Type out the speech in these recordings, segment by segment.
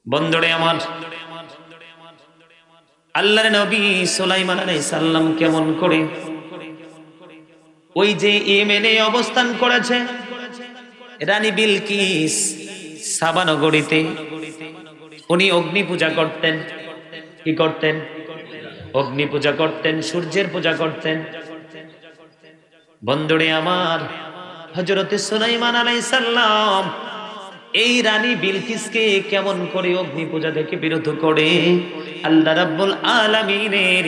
বন্ধুরে আমার, আল্লাহর নবী সুলাইমান আলাইহিস সালাম কেমন করে ওই যে ইয়েমেনে অবস্থান করেছে রানী বিলকিস সাবা নগরীতে, উনি অগ্নি পূজা করতেন। কি করতেন? অগ্নি পূজা করতেন, সূর্যের পূজা করতেন। বন্ধুরে আমার, হযরতে সুলাইমান আলাইহিস সালাম এই রানী বিলকিসকে কেমন করে অগ্নি পূজা থেকে বিরত করে আল্লাহ রাব্বুল আলামিনের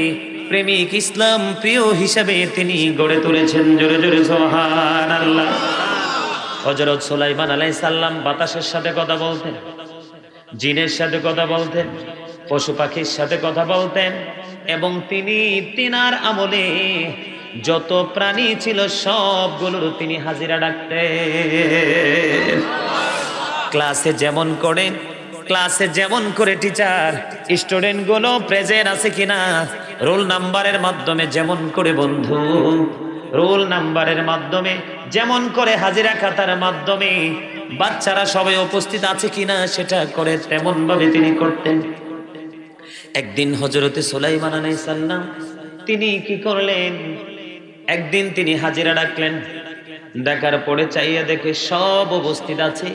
প্রেমিক ইসলাম প্রিয় হিসেবে তিনি গড়ে তুলেছেন। জোরে জোরে সুবহানাল্লাহ। হযরত সুলাইমান আলাইহিস সালাম বাতাসের সাথে কথা বলতেন, জিনের সাথে কথা বলতেন, পশু পাখির সাথে কথা বলতেন, এবং তিনি তিনার আমলে যত প্রাণী ছিল সবগুলোর তিনি হাজিরা ডাকতেন। ক্লাসে যেমন করে টিচার স্টুডেন্ট গুলো প্রেজেন্ট আছে কিনা, রোল নাম্বারের মাধ্যমে যেমন করে বন্ধু, রোল নাম্বারের মাধ্যমে যেমন করে হাজিরা খাতার মাধ্যমে বাচ্চারা সবাই উপস্থিত আছে কিনা সেটা করে তেমন ভাবে তিনি করতেন। একদিন হযরতে সুলাইমান আলাইহিস সালাম তিনি কি করলেন, একদিন তিনি হাজিরা ডাকলেন। ডাকার পরে চাইয়া দেখে সব উপস্থিত আছে,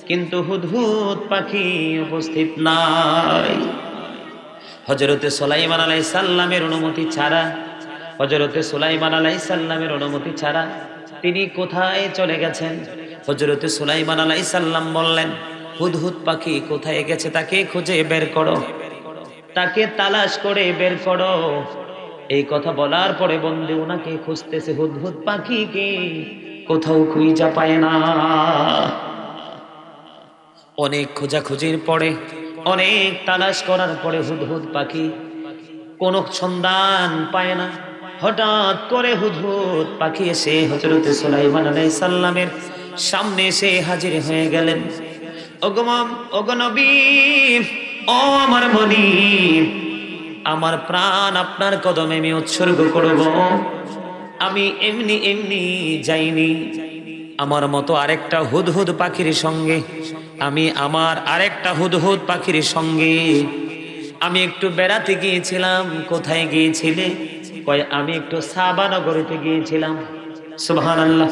কিন্তু হুদহুদ পাখি উপস্থিত নাই। হযরতে সুলাইমান আলাইহিস সালামের অনুমতি ছাড়া, হযরতে সুলাইমান আলাইহিস সালামের অনুমতি ছাড়া তিনি কোথায় চলে গেছেন? হযরতে সুলাইমান আলাইহিস সালাম বললেন, হুদহুদ পাখি কোথায় গেছে তাকে খুঁজে বের করো, তাকে তালাশ করে বের করো। এই কথা বলার পরে বন্ধু ওনাকে খুঁজতেছে, হুদহুদ পাখিকে কোথাও খুঁজে পায় না। অনেক খোঁজাখুঁজির পরে, অনেক তালাশ করার পরে হুদহুদ পাখি কোনো সন্ধান পায় না। হঠাৎ করে হুদহুদ পাখি এসে হযরতে সুলাইমান আলাইহিস সালামের সামনে এসে হাজির হয়ে গেলেন। ওগো নবী, ও আমার মনিব, আমার প্রাণ আপনার কদমে আমি উৎসর্গ করব। আমি এমনি যাইনি, আমার মতো আরেকটা হুদহুদ পাখির সঙ্গে, আমার আরেকটা হুদহুদ পাখির সঙ্গে আমি একটু বেড়াতে গিয়েছিলাম। কোথায় গিয়েছিলে? কয় আমি একটু সাবা নগরীতে গিয়েছিলাম। সুবহানাল্লাহ।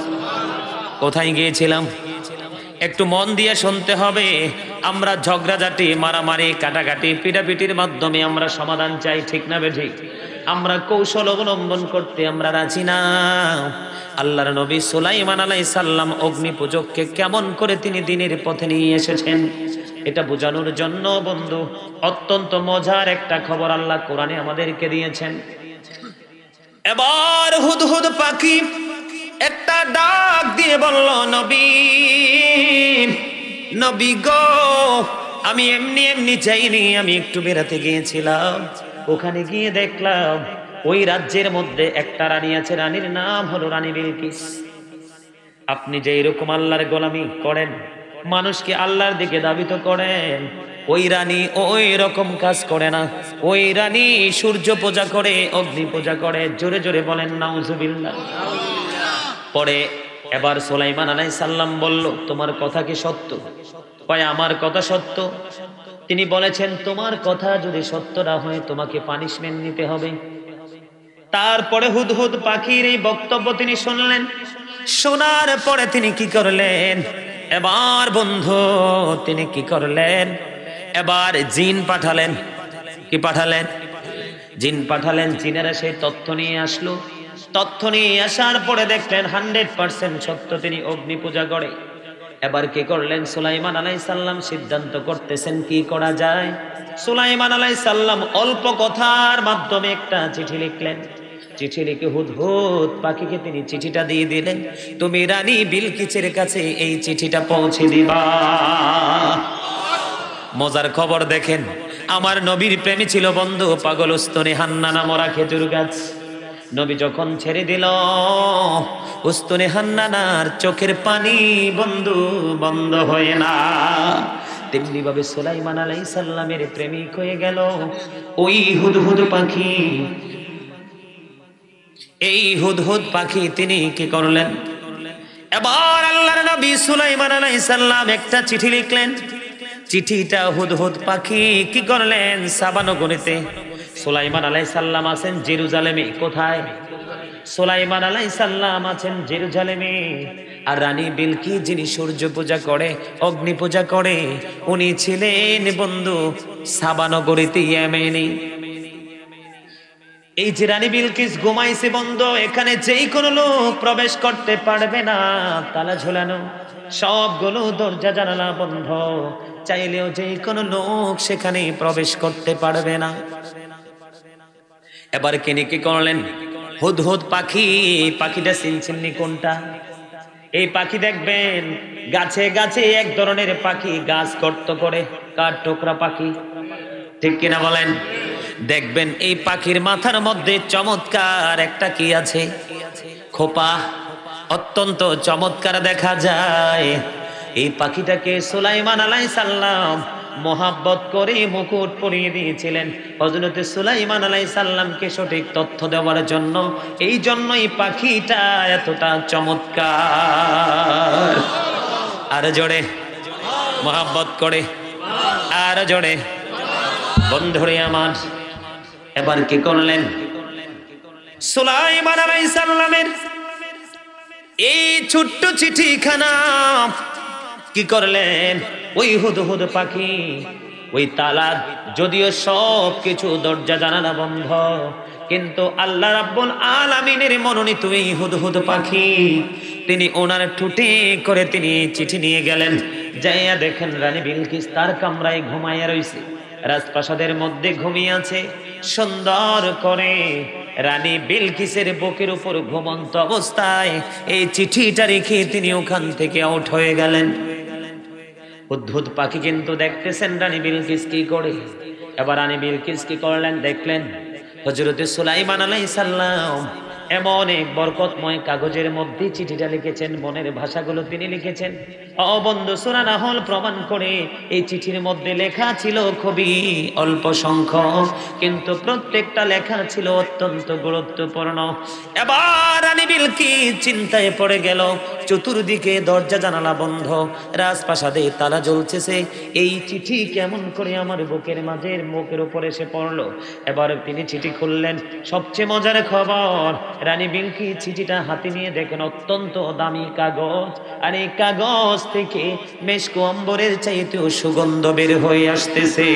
কোথায় গিয়েছিলাম? একটু মন দিয়ে শুনতে হবে। আমরা ঝগড়াঝাটি, মারামারি, কাটাকাটি, পিটাপিটির মাধ্যমে আমরা সমাধান চাই, ঠিক না বেঠিক? আমরা কৌশল অবলম্বন করতে আমরা রাজি না। আল্লাহর নবী সুলাইমান আলাইহিস সালাম অগ্নি পূজককে কেমন করে তিনি দিনের পথে নিয়ে এসেছেন এটা বোঝানোর জন্য বন্ধু অত্যন্ত মজার একটা খবর আল্লাহ কোরআনে আমাদেরকে দিয়েছেন। এবার হুদহুদ পাখি একটা ডাক দিয়ে বলল, নবী গো, আমি এমনি চাইনি, আমি একটু বেড়াতে গিয়েছিলাম। ওখানে গিয়ে দেখলাম ওই রাজ্যের মধ্যে একটা রানী আছে, রানীর নাম হলো রানী বিলকিস। আপনি যে এরকম আল্লাহর গোলামি করেন, মানুষকে আল্লাহর দিকে ধাবিত করেন, ওই রানী ওই রকম কাজ করে না। ওই রানী সূর্য পূজা করে, অগ্নি পূজা করে। জোরে জোরে বলেন নাউজুবিল্লাহ। পরে এবার সুলাইমান আলাইহিস সালাম বলল, তোমার কথা কি সত্য? কয় আমার কথা সত্য। তিনি বলেছেন, তোমার কথা যদি সত্য না হয় তোমাকে পানিশমেন্ট নিতে হবে। তারপরে হুদহুদ পাখির এই বক্তব্য তিনি শুনলেন। শোনার পরে তিনি কি করলেন? এবার বন্ধু তিনি কি করলেন? এবার জিন পাঠালেন। কি পাঠালেন? জিন পাঠালেন। জিনেরা সেই তথ্য নিয়ে আসলো। তথ্য নিয়ে আসার পরে দেখলেন 100% সত্য, তিনি অগ্নি পূজা করে। এবার কি করলেন? সুলাইমান আলাইহিস সালাম সিদ্ধান্ত করতেছেন কি করা যায়। সুলাইমান আলাইহিস সালাম অল্প কথার মাধ্যমে একটা চিঠি লিখলেন। চিঠি লিখে হুদহুদ পাখিকে তিনি চিঠিটা দিয়ে দিলেন, তুমি রানী বিলকিসের কাছে এই চিঠিটা পৌঁছে দিবা। মজার খবর দেখেন, আমার নবীর প্রেমী ছিল বন্ধু পাগল উস্তুনে হান্নানা মরা খেজুর গাছ। নবী যখন ছেড়ে দিল, উস্তুনে হান্নানার চোখের পানি বন্ধু বন্ধ হয় না। তেমনি ভাবে সুলাইমান আলাইহিস সালামের প্রেমিক হয়ে গেল ওই হুদহুদ পাখি। এই হুদহুদ পাখি তিনি কি করলেন? এবার আল্লাহর নবী সুলাইমান আলাইহিস সালাম একটা চিঠি লিখলেন। চিঠিটা হুদহুদ পাখি কি করলেন সাবা নগরীতে। সুলাইমান আলাইহিস সালাম আছেন জেরুজালেমে। কোথায়? সুলাইমান আলাইহিস সালাম আছেন জেরুজালেমে। আর রানী বিলকিস যিনি সূর্য পূজা করে, অগ্নি পূজা করে, উনি ছিলেন বন্ধু সাবা নগরীতে, ইয়েমেনে। এই যে রানী বিলকিস ঘুমাইছে বন্ধু, এখানে যেই কোনো লোক প্রবেশ করতে পারবে না, তালা ঝোলানো, সবগুলো দরজা জানালা বন্ধ, চাইলেও যেই কোনো লোক সেখানে প্রবেশ করতে পারবে না। এবার তিনি কি করলেন? হুদহুদ পাখি, পাখিটা চিনছেননি কোনটা? এই পাখি দেখবেন গাছে গাছে এক ধরনের পাখি গাছ গর্ত করে, কাঠ ঠোকরা পাখি, ঠিক কিনা বলেন? দেখবেন এই পাখির মাথার মধ্যে চমৎকার একটা কি আছে, খোপা, অত্যন্ত চমৎকার দেখা যায়। এই পাখিটাকে সুলাইমান আলাইহিস সালাম মোহাব্বত করে মুকুট পরিয়ে দিয়েছিলেন হযরত সুলাইমান আলাইহিস সালামকে সঠিক তথ্য দেওয়ার জন্য। এই জন্যই পাখিটা এতটা চমৎকার। আর জোরে মোহাব্বত করে, আর জোরে বন্ধুরে আমার। এবার কি করলেন? সুলাইমান আলাইহিস সালামের এই ছোট্ট চিঠিখানা কি করলেন? ওই হুদহুদ পাখি, ওই তালা, যদিও সব কিছু দরজা জানালা বন্ধ, কিন্তু আল্লাহ রাব্বুল আলামিনের মনোনীত এই হুদহুদ পাখি, তিনি ওনার ঠোঁটে করে তিনি চিঠি নিয়ে গেলেন। যাইয়া দেখেন রানী বিলকিস তার কামরায় ঘুমাইয়া রইছে, রাজপ্রাসাদের মধ্যে ঘুমিয়ে আছে সুন্দর করে। রানী বিলকিসের বুকের উপর ঘুমন্ত অবস্থায় এই চিঠিটা রেখে তিনি ওখান থেকে আউট হয়ে গেলেন। উদ্ভুত পাখি কিন্তু দেখতেছেন রানী বিলকিস কি করে। এবার রানী বিলকিস কি করলেন দেখলেন, হযরত সুলাইমান আলাইহিস সালাম এমন এক বরকতময় কাগজের মধ্যে চিঠিটা লিখেছেন, মনের ভাষাগুলো তিনি লিখেছেন। বন্ধু সূরা নাহল প্রমাণ করে এই চিঠির মধ্যে লেখা ছিল খুবই অল্প সংখ্যক, কিন্তু প্রত্যেকটা লেখা ছিল অত্যন্ত গুরুত্বপূর্ণ। এবার রানী বিলকিস চিন্তায় পড়ে গেল, চতুর্দিকে দরজা জানালা বন্ধ, রাজপ্রাসাদে তালা জ্বলতেছে, এই চিঠি কেমন করে আমার বুকের মাঝের মুখের উপরে এসে পড়লো। এবার তিনি চিঠি খুললেন। সবচেয়ে মজার খবর, রানী বিলকিস চিঠিটা হাতে নিয়ে দেখেন অত্যন্ত দামি কাগজ, আর এই কাগজ থেকে মেশক অম্বরের চাইতেও সুগন্ধ বের হয়ে আসতেছে।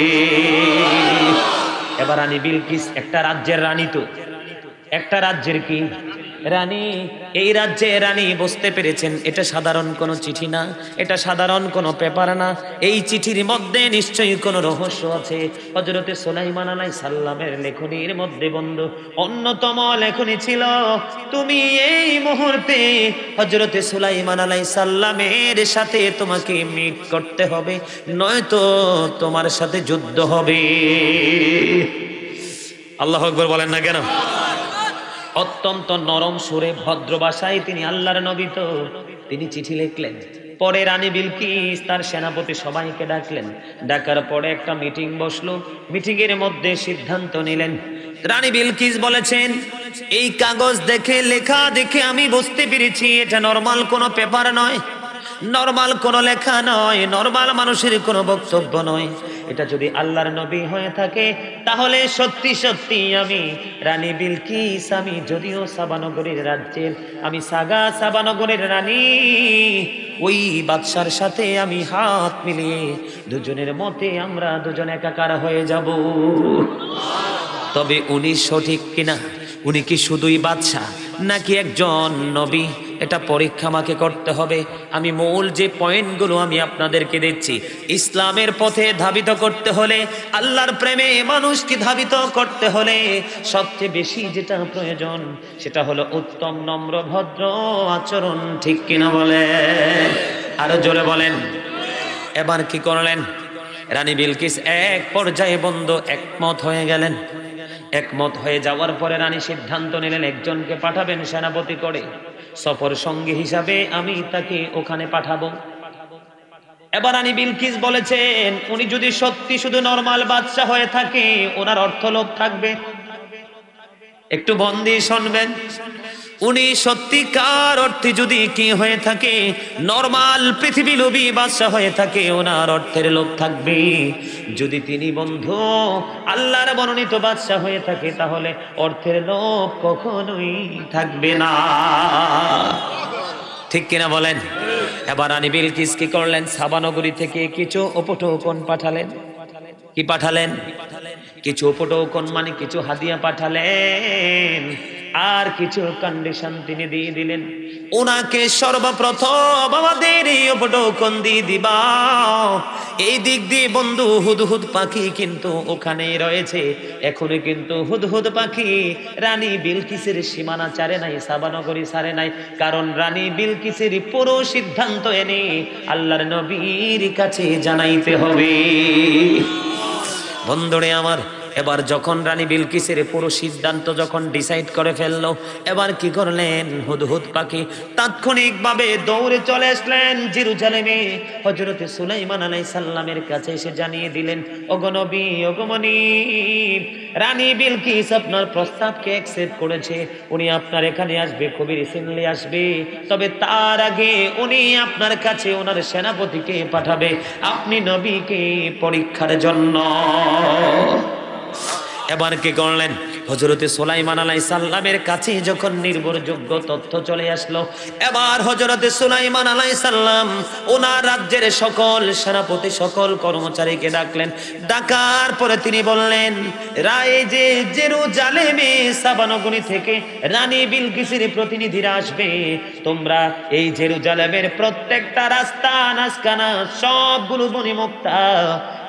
এবার রানী বিলকিস একটা রাজ্যের রানী, তো একটা রাজ্যের কি রানী, এই রাজ্যে রানী বুঝতে পেরেছেন এটা সাধারণ কোনো চিঠি না, এটা সাধারণ কোনো পেপার না, এই চিঠির মধ্যে নিশ্চয়ই কোনো রহস্য আছে। হযরত সুলাইমান আলাইহিস সালামের লেখনীর মধ্যে বন্ধু অন্যতম লেখনী ছিল, তুমি এই মুহূর্তে হযরত সুলাইমান আলাইহিস সালামের সাথে তোমাকে মিট করতে হবে, নয়তো তোমার সাথে যুদ্ধ হবে। আল্লাহু আকবার বলেন না কেন? অত্যন্ত নরম সুরে ভদ্র ভাষায় তিনি আল্লাহর নবী, তো তিনি চিঠি লিখলেন। পরে রানী বিলকিস তার সেনাপতি সবাইকে ডাকলেন, ডাকার পরে একটা মিটিং বসলো। মিটিং এর মধ্যে সিদ্ধান্ত নিলেন। রানী বিলকিস বলেছেন, এই কাগজ দেখে, লেখা দেখে আমি বুঝতে পেরেছি এটা নরমাল কোনো পেপার নয়, নরমাল কোনো লেখা নয়, নরমাল মানুষের কোনো বক্তব্য নয়। এটা যদি আল্লাহর নবী হয়ে থাকে তাহলে সত্যি সত্যি আমি রানী বিলকিস, আমি যদিও সাবানগরের রাজ্যের, আমি সাবানগরের রানী, ওই বাদশার সাথে আমি হাত মিলিয়ে দুজনের মতে আমরা দুজন একাকার হয়ে যাব। তবে উনি সঠিক কিনা, উনি কি শুধুই বাদশা নাকি একজন নবী, এটা পরীক্ষা আমাকে করতে হবে। আমি মূল যে পয়েন্টগুলো আমি আপনাদেরকে দিচ্ছি, ইসলামের পথে ধাবিত করতে হলে, আল্লাহর প্রেমে মানুষকে ধাবিত করতে হলে সবচেয়ে বেশি যেটা প্রয়োজন সেটা হলো উত্তম নম্র ভদ্র আচরণ, ঠিক কিনা বলেন? আরো জোরে বলেন। এবার কি করলেন? রানী বিলকিস এক পর্যায়ে বন্ধু একমত হয়ে গেলেন। একমত হয়ে যাওয়ার পরে রানী সিদ্ধান্ত নিলেন একজনকে পাঠাবেন সেনাপতি করে, সফর সঙ্গী হিসাবে আমি তাকে ওখানে পাঠাবো। এবার রানী বিলকিস বলেছেন, উনি যদি সত্যি শুধু নরমাল বাদশা হয়ে থাকে, ওনার অর্থলোভ থাকবে। একটু মন দিয়ে শুনবেন। উনি সত্যিকার অর্থে যদি কি হয়ে থাকে, নরমাল পৃথিবী লোভী বাদশাহ হয়ে থাকে, ওনার অর্থের লোভ থাকবে। যদি তিনি বন্ধু আল্লাহর মনোনীত বাদশাহ হয়ে থাকে, তাহলে অর্থের লোভ কখনোই থাকবে না। ঠিক কিনা বলেন? এবার রানী বিলকিস কি করলেন? সাবা নগরী থেকে কিছু উপঢৌকন পাঠালেন। কি পাঠালেন? কিছু উপঢৌকন মানে কিছু হাদিয়া পাঠালেন, আর কিছু কন্ডিশন তিনি দিয়ে দিলেন। ওনাকে সর্বপ্রথম আমাদের এই উপঢৌকন দিয়ে দিবা। এই দিক দিয়ে বন্ধু হুদহুদ পাখি কিন্তু ওখানেই রয়েছে এখনো, কিন্তু হুদহুদ পাখি রানী বিলকিসের সীমানা ছাড়ে নাই, সাবা নগরী ছাড়ে নাই। কারণ রানী বিলকিসের পুরো সিদ্ধান্ত এনে আল্লাহর নবীর কাছে জানাইতে হবে। বন্ধুরে আমার, এবার যখন রানী বিলকিসের পুরো সিদ্ধান্ত যখন ডিসাইড করে ফেললো, এবার কি করলেন? হুদহুদ পাখি তাৎক্ষণিকভাবে দৌড়ে চলে আসলেন জেরুজালেমে। হযরত সুলাইমান আলাইহিস সালামের কাছে এসে জানিয়ে দিলেন, ওগো নবী, ওগো মনিব, রানী বিলকিস আপনার প্রস্তাবকে অ্যাকসেপ্ট করেছে। উনি আপনার এখানে আসবে, খুবই রিসেন্টলি আসবে। তবে তার আগে উনি আপনার কাছে ওনার সেনাপতিকে পাঠাবে আপনি নবীকে পরীক্ষার জন্য। এবার কি করলেন? হযরতে সুলাইমান আলাইহিস সালামের কাছে যখন নির্ভরযোগ্য তথ্য চলে আসলো, এবার হযরতে সুলাইমান আলাইহিস সালাম ওনার রাজ্যের সকল সেনাপতি, সকল কর্মচারীকে ডাকলেন। ডাকার পরে তিনি বললেন, রায়ে যে জেরুজালেমে সাবা নগরী থেকে রানী বিলকিসের প্রতিনিধিরা আসবে, তোমরা এই জেরুজালেমের প্রত্যেকটা রাস্তা নাসকানা সবগুলো মণিমুক্তা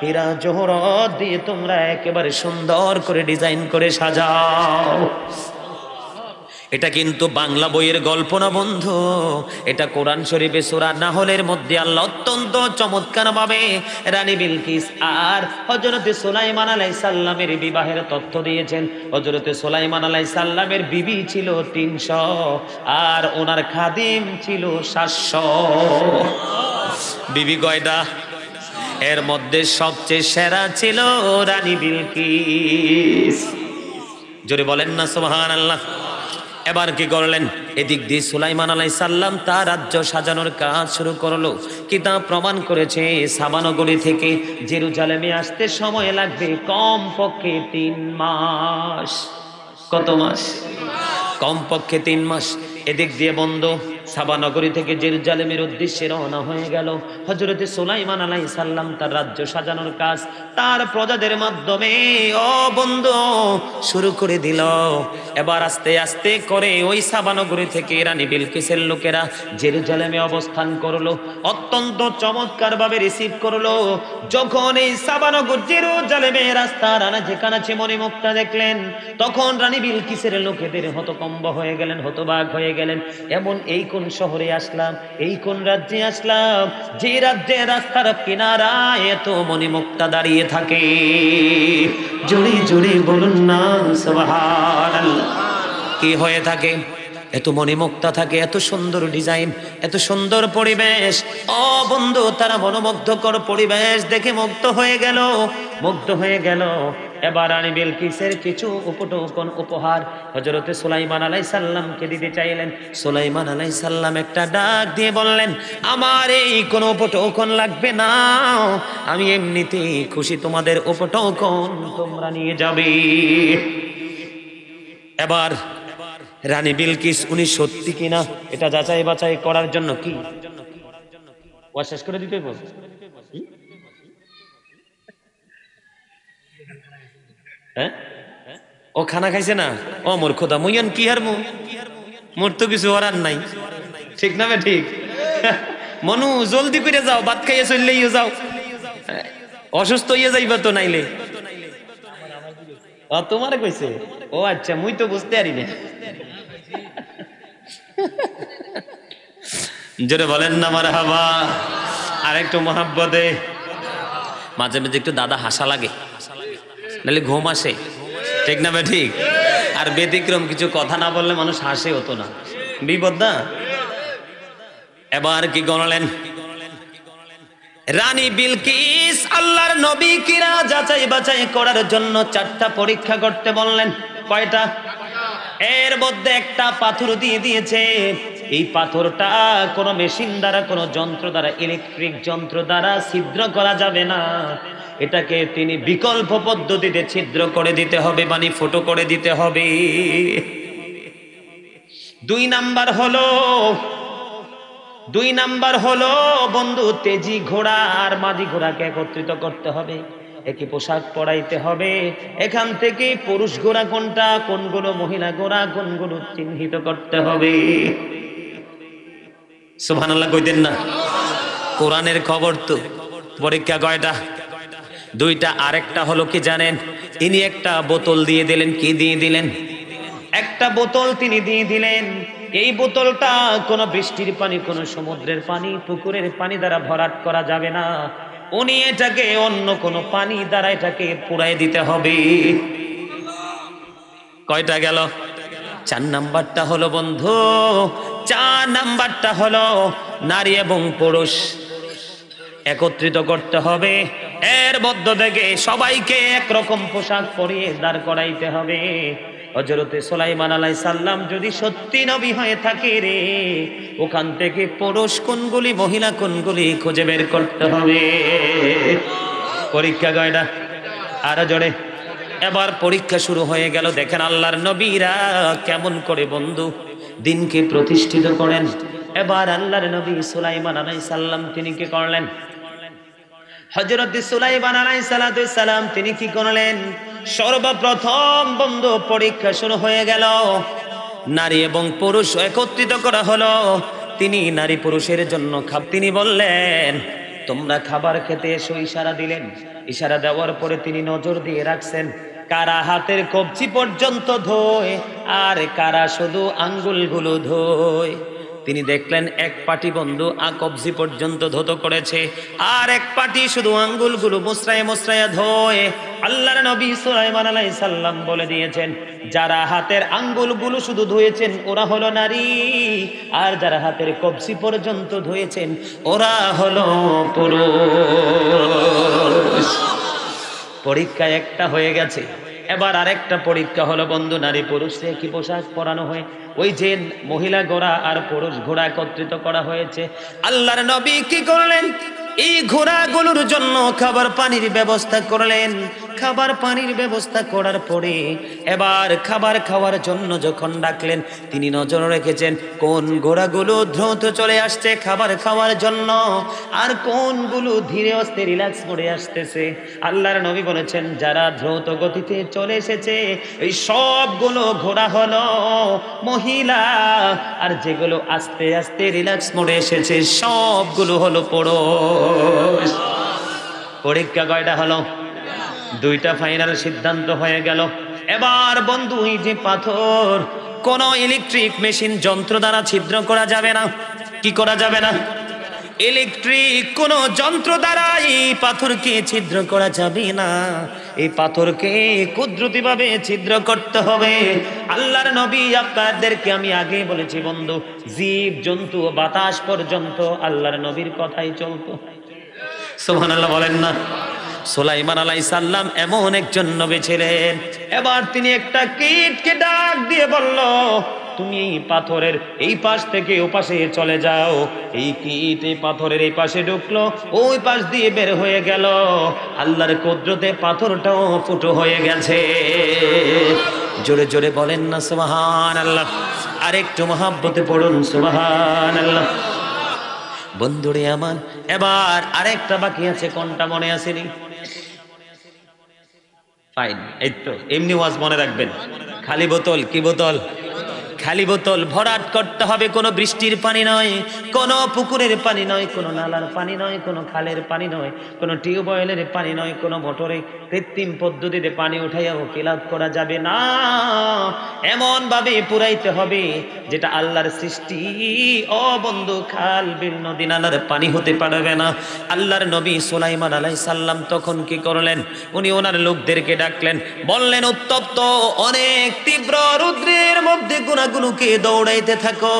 হীরা জহরত দিয়ে তোমরা একেবারে সুন্দর করে ডিজাইন করে সাজাও। এটা কিন্তু বাংলা বইয়ের গল্প না বন্ধু, এটা কোরআন শরীফে সূরা নাহলের মধ্যে আল্লাহ অত্যন্ত চমৎকার ভাবে রানী বিলকিস আর হযরতে সুলাইমান আলাইহিস সালামের বিবাহের তথ্য দিয়েছেন। হযরতে সুলাইমান আলাইহিস সালামের বিবি ছিল 300 আর ওনার খাদিম ছিল 700। বিবি কয়টা? এর মধ্যে সবচেয়ে সেরা ছিল রানী বিলকিস। জোরে বলেন না সুবহানাল্লাহ। এবার কি করলেন? এদিক দিয়ে সুলাইমান আলাইহিস সালাম তার রাজ্য সাজানোর কাজ শুরু করলো। কিতাব প্রমাণ করেছে সাবা নগরী থেকে জেরুজালেমে আসতে সময় লাগবে কমপক্ষে 3 মাস। কত মাস? কমপক্ষে 3 মাস। এদিক দিয়ে বন্ধু সাবা নগরী থেকে জেরুজালেমের উদ্দেশ্যে রওনা হয়ে গেল হযরতে সুলাইমান আলাইহিস সালাম তার রাজ্য সাজানোর কাজ তার প্রজাদের মাধ্যমে ও বন্ধু শুরু করে দিল। এবার আস্তে আস্তে করে ওই সাবা নগরী থেকে রানী বিলকিসের লোকেরা জেরুজালেমে অবস্থান করলো, অত্যন্ত চমৎকার ভাবে রিসিভ করলো। যখন এই সাবা নগর জেরুজালেমে রাস্তার আনাচে কানাচে মণিমুক্তা দেখলেন, তখন রানী বিলকিসের লোকেদের হতকম্ব হয়ে গেলেন, হতবাক হয়ে গেলেন। এমন এই কোন শহরে আসলাম, এই কোন রাজ্যে আসলাম, যে রাজ্যে রাস্তার কিনারায় এত মণিমুক্তা দাঁড়িয়ে থাকে? জোরে জোরে বলুন না সুবহানাল্লাহ। কি হয়ে থাকে? এত মণিমুক্তা থাকে, এত সুন্দর ডিজাইন, এত সুন্দর পরিবেশ। ও বন্ধু, তারা মনোমুগ্ধকর পরিবেশ দেখে মুগ্ধ হয়ে গেল, মুগ্ধ হয়ে গেল। এবার রানী বিলকিসের কিছু উপঢৌকন উপহার হযরতে সুলাইমান আলাইহিস সালামকে দিতে চাইলেন। সুলাইমান আলাইহিস সালাম একটা ডাক দিয়ে বললেন, আমার এই কোনো উপঢৌকন লাগবে না, আমি এমনিতেই খুশি, তোমাদের উপঢৌকন তোমরা নিয়ে যাবে। এবার রানী বিলকিস উনি সত্যি কিনা এটা যাচাই বাছাই করার জন্য কি ওয়া শেষ করে দিতে বল, হ্যাঁ ও খানা খাইছে না, ও মোর খোদা মুইয়ান কি আর মোর তো কিছু করার নাই, ঠিক না? ঠিক মনু জলদি করে যাও, ভাত খাইয়ে চললেই যাও, অসুস্থ হইয়া যাইবা তো নাইলে। তোমারে কইছে? ও আচ্ছা, মুই তো বুঝতে পারি না। জোরে বলেন না মারহাবা। আর একটু মহাব্বতে মাঝে মাঝে একটু দাদা হাসা লাগে, নাহলে ঘুম আসে, ঠিক না? ঠিক। আর ব্যতিক্রম কিছু কথা না বললে মানুষ হাসে হতো না, বিপদ না? এবার কি করলেন? রানী বিলকিস আল্লাহর নবী কিরা যাচাই বাছাই করার জন্য 4টা পরীক্ষা করতে বললেন। কয়টা? এর মধ্যে একটা পাথর দিয়ে দিয়েছে। এই পাথরটা কোনো মেশিন দ্বারা, কোনো যন্ত্র দ্বারা, ইলেকট্রিক যন্ত্র দ্বারা ছিদ্র করা যাবে না। এটাকে তিনি বিকল্প পদ্ধতিতে ছিদ্র করে দিতে হবে, মানে ফুটো করে দিতে হবে। দুই নাম্বার হলো বন্ধু, তেজি ঘোড়া আর মাঝি ঘোড়াকে একত্রিত করতে হবে, একই পোশাক পরাইতে হবে। এখান থেকে পুরুষ ঘোড়া কোনটা, কোনগুলো মহিলা ঘোড়া, কোনগুলো চিহ্নিত করতে হবে। সুবহানাল্লাহ কইতেন না? কোরআনের খবর তো। পরীক্ষা কয়টা? দুইটা। আরেকটা হলো কি জানেন? ইনি একটা বোতল দিয়ে দিলেন। কি দিয়ে দিলেন? একটা বোতল তিনি দিয়ে দিলেন। এই বোতলটা কোনো বৃষ্টির পানি, কোনো সমুদ্রের পানি, পুকুরের পানি দ্বারা ভরাট করা যাবে না। উনি এটাকে অন্য কোনো পানি দ্বারা এটাকে পুরাই দিতে হবে। কয়টা গেল? 4 নাম্বারটা হলো বন্ধু, 4 নাম্বারটা হলো নারী এবং পুরুষ একত্রিত করতে হবে। এর মধ্য থেকে সবাইকে একরকম পোশাক পরিয়ে দাঁড় করাইতে হবে। হযরতে সুলাইমান আলাইহিস সালাম যদি সত্যি নবী হয়ে থাকে রে, ওখান থেকে পুরুষ কোনগুলি, মহিলা কোনগুলি খুঁজে বের করতে হবে। পরীক্ষা কয়টা? আরো জোরে। এবার পরীক্ষা শুরু হয়ে গেল। দেখেন আল্লাহর নবীরা কেমন করে বন্ধু দিনকে প্রতিষ্ঠিত করেন। এবার আল্লাহর নবী সুলাইমান আলাইহিস সালাম তিনি কি করলেন? হযরত সুলাইমান আলাইহিস সালাম তিনি কি করলেন? সর্বপ্রথম বন্ধু পরীক্ষা শুরু হয়ে গেল। নারী এবং পুরুষ একত্রিত করা হলো। তিনি নারী পুরুষের জন্য তিনি বললেন তোমরা খাবার খেতে এসো, ইশারা দিলেন। ইশারা দেওয়ার পরে তিনি নজর দিয়ে রাখছেন কারা হাতের কবজি পর্যন্ত ধোয় আর কারা শুধু আঙ্গুলগুলো ধোয়। তিনি দেখলেন এক পাটি বন্ধু কবজি পর্যন্ত ধৌত করেছে, আর এক পাটি শুধু আঙ্গুলগুলো মুছরায় মুছরায় ধোয়। আল্লাহর নবী সুলাইমান আলাইহিস সালাম বলে দিয়েছেন যারা হাতের আঙ্গুলগুলো শুধু ধুয়েছেন ওরা হলো নারী, আর যারা হাতের কবজি পর্যন্ত ধুয়েছেন ওরা হলো পুরুষ। পরীক্ষা একটা হয়ে গেছে। এবার আরেকটা পরীক্ষা হলো বন্ধু, নারী পুরুষে কি পোশাক পরানো হয়। ওই যে মহিলা ঘোড়া আর পুরুষ ঘোড়া একত্রিত করা হয়েছে। আল্লাহর নবী কি করলেন? এই ঘোড়াগুলোর জন্য খাবার পানির ব্যবস্থা করলেন। খাবার পানির ব্যবস্থা করার পরে এবার খাবার খাওয়ার জন্য যখন ডাকলেন, তিনি নজর রেখেছেন কোন ঘোড়াগুলো দ্রুত চলে আসছে খাবার খাওয়ার জন্য, আর কোনগুলো ধীরে আস্তে রিল্যাক্স করে আসতেছে। আল্লাহর নবী বলেছেন যারা দ্রুত গতিতে চলে এসেছে এই সবগুলো ঘোড়া হলো মহিলা, আর যেগুলো আস্তে আস্তে রিল্যাক্স মোডে এসেছে সবগুলো হলো পুরুষ। পরীক্ষা কয়টা হলো? দুইটা। ফাইনাল সিদ্ধান্ত হয়ে গেল। এবার বন্ধু এই যে পাথর, কোন ইলেকট্রিক মেশিন যন্ত্র দ্বারা ছিদ্র করা যাবে না। কি করা যাবে না? ইলেকট্রিক কোন যন্ত্র দ্বারা এই পাথরকে ছিদ্র করা যাবে না। এই পাথরকে কুদরতি ভাবে ছিদ্র করতে হবে। আল্লাহর নবী আপনাদেরকে আমি আগে বলেছি বন্ধু, জীব জন্তু বাতাস পর্যন্ত আল্লাহর নবীর কথাই চলতো। সুবহানাল্লাহ বলেন না? সুলাইমান আলাইহিস সালাম এমন একজন নবী ছিলেন। এবার তিনি একটা কীটকে ডাক দিয়ে বলল তুমি এই পাথরের এই পাশ থেকে ও পাশে চলে যাও। এই কীট এই পাথরের এই পাশে ঢুকলো, ওই পাশ দিয়ে বের হয়ে গেল। আল্লাহর কুদরতে পাথরটাও ফুটো হয়ে গেছে। জোরে জোরে বলেন না সুবহানাল্লাহ। আরেকটু মহব্বতে পড়ুন সুবহানাল্লাহ। বন্ধুরে আমার, এবার আরেকটা বাকি আছে, কোনটা মনে আসেনি? ফাইন, এই তো এমনি ওয়াজ মনে রাখবেন। খালি বোতল। কি বোতল? খালি বোতল ভরাট করতে হবে। কোনো বৃষ্টির পানি নয়, কোনো পুকুরের পানি নয়, কোনো নালার পানি নয়, কোনো খালের পানি নয়, কোনো টিউবওয়েলের পানি নয়, কোনো মোটরে কৃত্রিম পদ্ধতিতে পানি উঠাইয়া কিলাপ করা যাবে না। এমন ভাবে পুরাইতে হবে যেটা আল্লাহর সৃষ্টি। ও বন্ধু, খাল বিল নদী নালার পানি হতে পারবে না। আল্লাহর নবী সুলাইমান আলাইহিস সালাম তখন কি করলেন? উনি ওনার লোকদেরকে ডাকলেন, বললেন উত্তপ্ত অনেক তীব্র রৌদ্রের মধ্যে গুনাহ ঘোড়াগুলোকে দৌড়াইতে থাকো।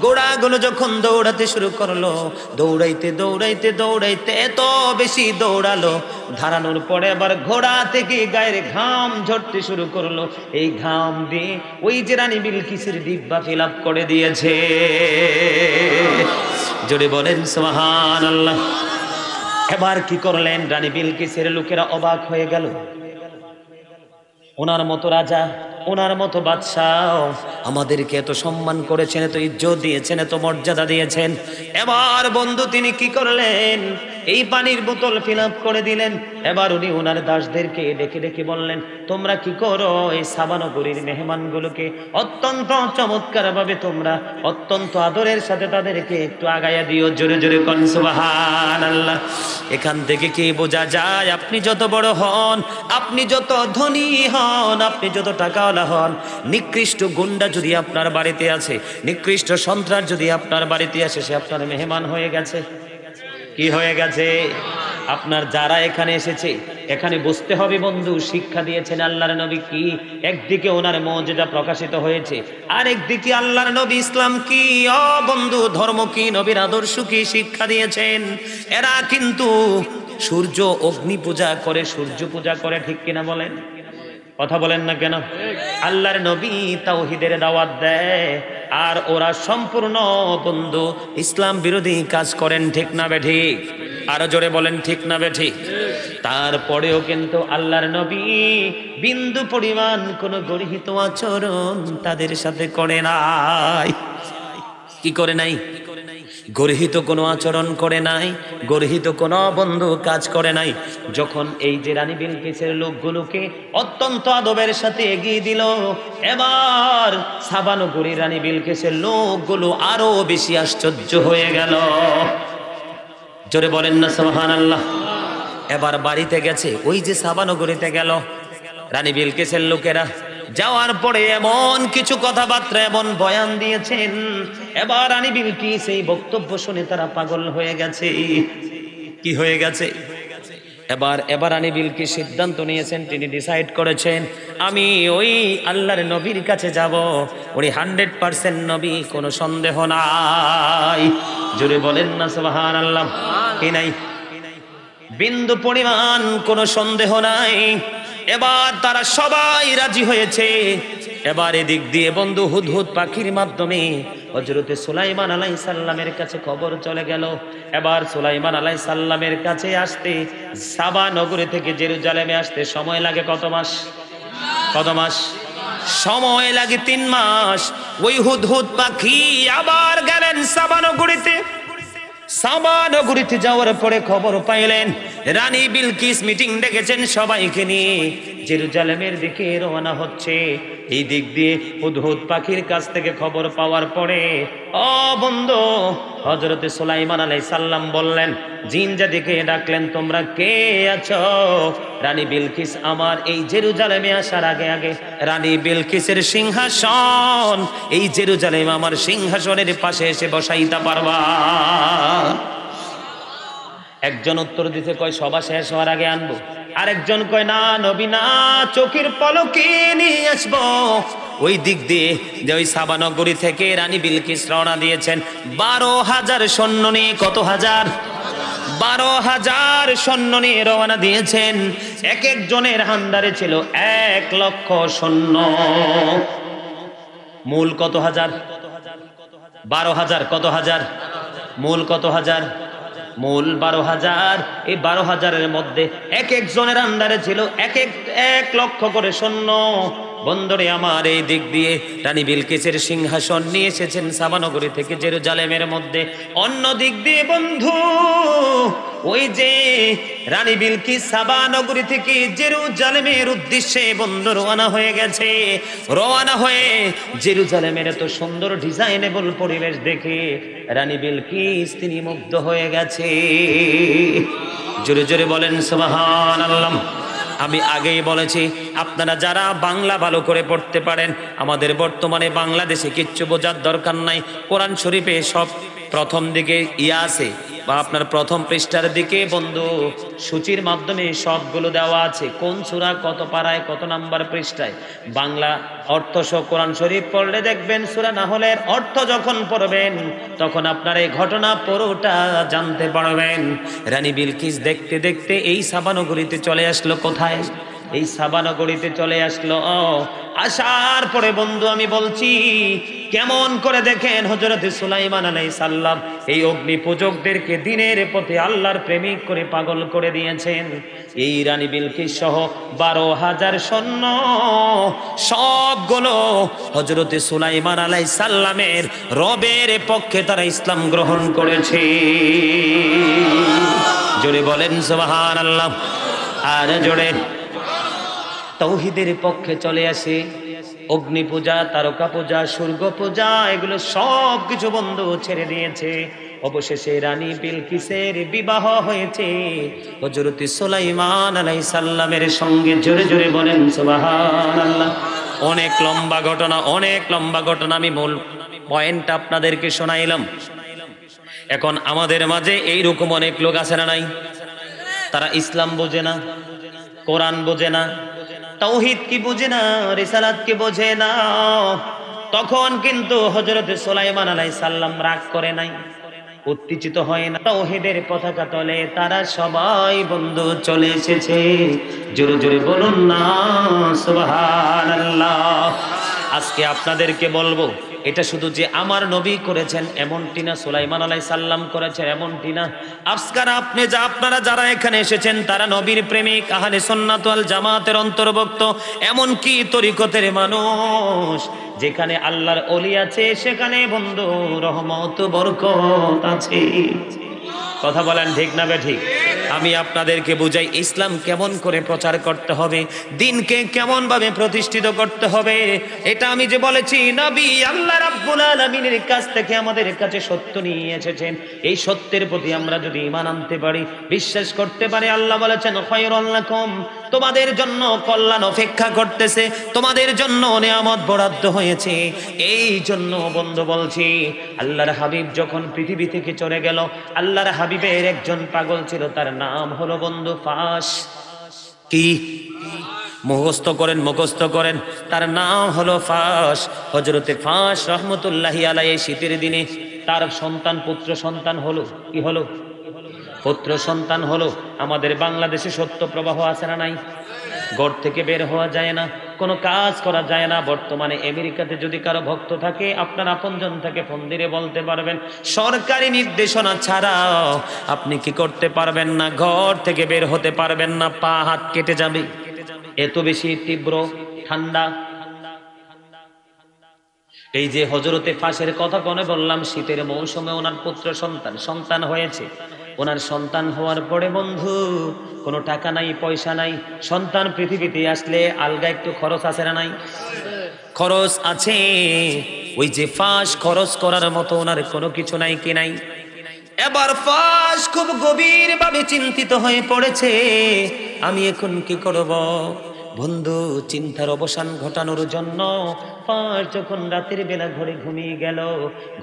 ঘোড়াগুলো যখন দৌড়াতে শুরু করলো, দৌড়াইতে দৌড়াইতে দৌড়াইতে এত বেশি দৌড়ালো, দাঁড়ানোর পরে আবার ঘোড়া থেকে গায়ের ঘাম ঝরতে শুরু করলো। এই ঘাম দিয়ে ওই যে রানী বিলকিসের ডিব্বা ফিল আপ করে দিয়েছে। জোরে বলেন সুবহানাল্লাহ। এবার কি করলেন? রানী বিলকিসের লোকেরা অবাক হয়ে গেল। ওনার মতো রাজা, ওনার মতো বাদশাহ আমাদেরকে এত সম্মান করেছেন, এত ইজ্জত দিয়েছেন, এত মর্যাদা দিয়েছেন। এবার বন্ধু তিনি কি করলেন? এই পানির বোতল ফিল আপ করে দিলেন। এবার উনি ওনার দাসদেরকে ডেকে ডেকে বললেন, তোমরা কি করো? এই সাবা নগরীর মেহমানগুলোকে অত্যন্ত চমৎকার ভাবে তোমরা অত্যন্ত আদরের সাথে তাদেরকে একটু আগায়া দিও। জোরে জোরে কোন সুবহানাল্লাহ। এখান থেকে কি বোঝা যায়? আপনি যত বড় হন, আপনি যত ধনী হন, আপনি যত টাকাওয়ালা হন, নিকৃষ্ট গুন্ডা যদি আপনার বাড়িতে আছে, নিকৃষ্ট সন্ত্রাস যদি আপনার বাড়িতে আসে, সে আপনার মেহমান হয়ে গেছে। কি হয়ে গেছে? আপনার যারা এখানে এসেছে, এখানে বুঝতে হবে বন্ধু, শিক্ষা দিয়েছেন আল্লাহর নবী কি। একদিকে ওনার মুজিজা প্রকাশিত হয়েছে, আর একদিকে আল্লাহর নবী ইসলাম কি, ও বন্ধু ধর্ম কি, নবীর আদর্শ কি শিক্ষা দিয়েছেন। এরা কিন্তু সূর্য অগ্নি পূজা করে, সূর্য পূজা করে, ঠিক কিনা বলেন? কথা বলেন না কেন? আল্লাহর নবী তাওহীদের দাওয়াত দেয়, আর ওরা সম্পূর্ণ বন্ধু ইসলাম বিরোধী কাজ করেন, ঠিক না বেঠিক? আরো জোরে বলেন, ঠিক না বেঠিক? তারপরেও কিন্তু আল্লাহর নবী বিন্দু পরিমাণ কোনো গর্হিত আচরণ তাদের সাথে করে নাই। কি করে নাই? গর্হিত কোনো আচরণ করে নাই, গর্হিত কোনো বন্ধু কাজ করে নাই। যখন এই যে রানী বিলকিসের লোকগুলোকে অত্যন্ত আদবের সাথে এগিয়ে দিল, এবার সাবা নগরীর রানী বিলকিসের লোকগুলো আরো বেশি আশ্চর্য হয়ে গেল। জোরে বলেন না সুবহানাল্লাহ। এবার বাড়িতে গেছে, ওই যে সাবা নগরীতে গেল রানী বিলকিসের লোকেরা, যাওয়ার পরে এমন কিছু কথাবার্তা, এমন বয়ান দিয়েছেন, এবার রানী বিলকিস এই বক্তব্য শুনে তারা পাগল হয়ে গেছে। কি হয়ে গেছে? এবার রানী বিলকিস সিদ্ধান্ত নিয়েছেন, তিনি ডিসাইড করেছেন, আমি ওই আল্লাহর নবীর কাছে যাব, উনি 100% নবী, কোনো সন্দেহ নাই। জোরে বলেন না সুবহানাল্লাহ। কি নাই? বিন্দু পরিমাণ কোনো সন্দেহ নাই। এবার তারা সবাই রাজি হয়েছে। এবার এদিক দিয়ে বন্ধু হুদহুদ পাখির মাধ্যমে হযরতে সুলাইমান আলাইহিস সালামের কাছে খবর চলে গেল। এবার সুলাইমান আলাইহিস সালামের কাছে আসতে, সাবা নগরী থেকে জেরুজালেমে আসতে সময় লাগে কত মাস? কত মাস? সময় লাগে 3 মাস। ওই হুদহুদ পাখি আবার গেলেন সাবা নগরীতে। সাবা নগরীতে যাওয়ার পরে খবর পাইলেন রানী বিলকিস মিটিং ডেকেছেন সবাইকে নিয়ে, জেরুজালেমের দিকে রওনা হচ্ছে। এই দিক দিয়ে হুদহুদ পাখির কাছ থেকে খবর পাওয়ার পরে ও বন্ধু হযরতে সুলাইমান আলাইহিস সালাম বললেন, জিন জাতিকে ডাকলেন, তোমরা কে আছো? রানী বিলকিস আমার এই জেরুজালেমে আসার আগে আগে রানী বিলকিসের সিংহাসন এই জেরুজালেম আমার সিংহাসনের পাশে এসে বসাইতে পারবা? একজন উত্তর দিতে কয় সভা শেষ হওয়ার আগে আনবো, আরেকজন কয় না নবী না, চোখের পলকে নিয়ে আসবো। ওই দিক দিয়ে যে ওই সাবা নগরী থেকে রানী বিলকিস রওনা দিয়েছেন 12,000 সৈন্য নিয়ে। কত হাজার? 12,000 সৈন্য নিয়ে রওনা দিয়েছেন। এক একজনের হান্দারে ছিল 1 লক্ষ সৈন্য। মূল কত হাজার? 12,000। কত হাজার? মূল কত হাজার? মূল 12,000। এই 12,000-এর মধ্যে এক একজনের আন্ডারে ছিল 1 লক্ষ করে সৈন্য। বন্ধুরে আমার, এই দিক দিয়ে রানী বিলকিসের সিংহাসন নিয়ে এসেছেন সাবা নগরী থেকে জেরুজালেমের মধ্যে। অন্য দিক দিয়ে বন্ধু ওই যে রানী বিলকিস সাবা নগরী থেকে জেরুজালেমের উদ্দেশ্যে বন্ধু রওনা হয়ে গেছে। রওনা হয়ে জেরুজালেমের এত সুন্দর ডিজাইনেবল পরিবেশ দেখে রানী বিলকিস তিনি মুগ্ধ হয়ে গেছে। জোরে জোরে বলেন সুবহানাল্লাহ। আমি আগেই বলেছি, আপনারা যারা বাংলা ভালো করে পড়তে পারেন, আমাদের বর্তমানে বাংলাদেশে কিচ্ছু বোঝার দরকার নাই। কোরআন শরীফে সব প্রথম দিকে ইয়া আছে, বা আপনার প্রথম পৃষ্ঠার দিকে বন্ধু সূচির মাধ্যমে সবগুলো দেওয়া আছে, কোন সূরা কত পারায় কত নাম্বার পৃষ্ঠায়। বাংলা অর্থ সহ কোরআন শরীফ পড়লে দেখবেন সূরা নাহলের অর্থ যখন পড়বেন তখন আপনার এই ঘটনা পুরোটা জানতে পারবেন। রানী বিলকিস দেখতে দেখতে এই সাবানগরীতে চলে আসলো। কোথায়? এই সাবানগরীতে চলে আসলো। আসার পরে বন্ধু আমি বলছি, কেমন করে দেখেন হযরত সুলাইমান আলাইহিস সালাম এই অগ্নি পূজকদেরকে দিনের পথে আল্লাহর প্রেমিক করে পাগল করে দিয়েছেন। এই রানী বিলকিস সহ 12,000 সৈন্য সবগুলো হযরত সুলাইমান আলাইহিস সালামের রবের পক্ষে তারা ইসলাম গ্রহণ করেছে। জোরে বলেন সুবহানাল্লাহ। আর জোরে তাওহীদের পক্ষে চলে আসে। অগ্নি পূজা, তারকা পূজা, সূর্য পূজা, এগুলো সব কিছু বন্ধু ছেড়ে দিয়েছে। অবশেষে রানী বিলকিসের বিবাহ হয়েছে হযরত সুলাইমান আলাইহিস সালামের সঙ্গে। জোরে জোরে বলেন সুবহানাল্লাহ। অনেক লম্বা ঘটনা, অনেক লম্বা ঘটনা। আমি মূল পয়েন্ট আপনাদেরকে শোনাইলাম। এখন আমাদের মাঝে এইরকম অনেক লোক আছে না নাই? তারা ইসলাম বোঝে না, কোরআন বোঝে না, তাওহীদ কি বোঝে না, রিসালাত কি বোঝে না। তখন কিন্তু হযরত সুলাইমান আলাইহিস সালাম রাগ করে নাই, উত্তেজিত হয় না। তাওহীদের পতাকা তলে তারা সবাই বন্ধু চলে এসেছে। জোরে জোরে বলুন না সুবহানাল্লাহ। আজকে আপনাদেরকে বলবো, এটা শুধু যে আমার নবী করেছেন এমনটি না, সুলাইমান আলাইহিস সালাম করেছেন এমনটি না। আজকাল আপনারা যারা এখানে এসেছেন তারা নবীর প্রেমিক, আহলে সুন্নাত ওয়াল জামাতের অন্তর্ভুক্ত, এমনকি তরিকতের মানুষ। যেখানে আল্লাহর ওলি আছে সেখানে বন্ধু রহমত বরকত আছে। কথা বলেন ঠিক না বেঠিক? আমি আপনাদেরকে বুঝাই ইসলাম কেমন করে প্রচার করতে হবে, দিনকে কেমন ভাবে প্রতিষ্ঠিত করতে হবে। এটা আমি যে বলেছি, নবী আল্লাহ রাব্বুল আলামিনের কাছ থেকে আমাদের কাছে সত্য নিয়ে এসেছেন। এই সত্যের প্রতি আমরা যদি ঈমান আনতে পারি, বিশ্বাস করতে পারি, আল্লাহ বলেছেন খায়রুল লাকুম, তোমাদের জন্য কল্যাণ অপেক্ষা করতেছে, তোমাদের জন্য নিয়ামত বরাদ্দ হয়েছে। এই জন্য বন্ধু বলছি, আল্লাহর হাবিব যখন পৃথিবী থেকে চলে গেল, আল্লাহর হাবিবের একজন পাগল ছিল, তার নাম হলো বন্ধু ফাঁস। কি? মুখস্থ করেন, মুখস্থ করেন, তার নাম হলো ফাঁস। হযরতে ফাঁস রহমতুল্লাহি আলাইহি শীতের দিনে তার সন্তান, পুত্র সন্তান হলো। কি হলো? পুত্র সন্তান হলো। আমাদের বাংলাদেশে সত্য প্রবাহ আছে না নাই? ঘর থেকে বের হওয়া যায় না, কোনো কাজ করা যায় না। বর্তমানে আমেরিকাতে যদি কারো ভক্ত থাকে, আপনার আপনজন থাকে, ফোন দিয়ে বলতে পারবেন, সরকারি নির্দেশনা ছাড়া আপনি কি করতে পারবেন না, ঘর থেকে বের হতে পারবেন না, পা হাত কেটে যাবে। এত বেশি তীব্র ঠান্ডা। এই যে হযরতে ফাঁসের কথা কোনে বললাম, শীতের মৌসুমে ওনার পুত্র সন্তান হয়েছে। ওনার সন্তান হওয়ার পরে বন্ধু কোনো টাকা নাই, পয়সা নাই। সন্তান পৃথিবীতে আসলে আলগা একটু খরচ আছে না নাই? খরচ আছে। ওই যে ফাঁস খরচ করার মতো ওনার কোনো কিছু নাই কি নাই? এবার ফাঁস খুব গভীর ভাবে চিন্তিত হয়ে পড়েছে, আমি এখন কি করব। বন্ধু চিন্তার অবসান ঘটানোর জন্য ফাঁস যখন রাতের বেলা ঘরে ঘুমিয়ে গেল,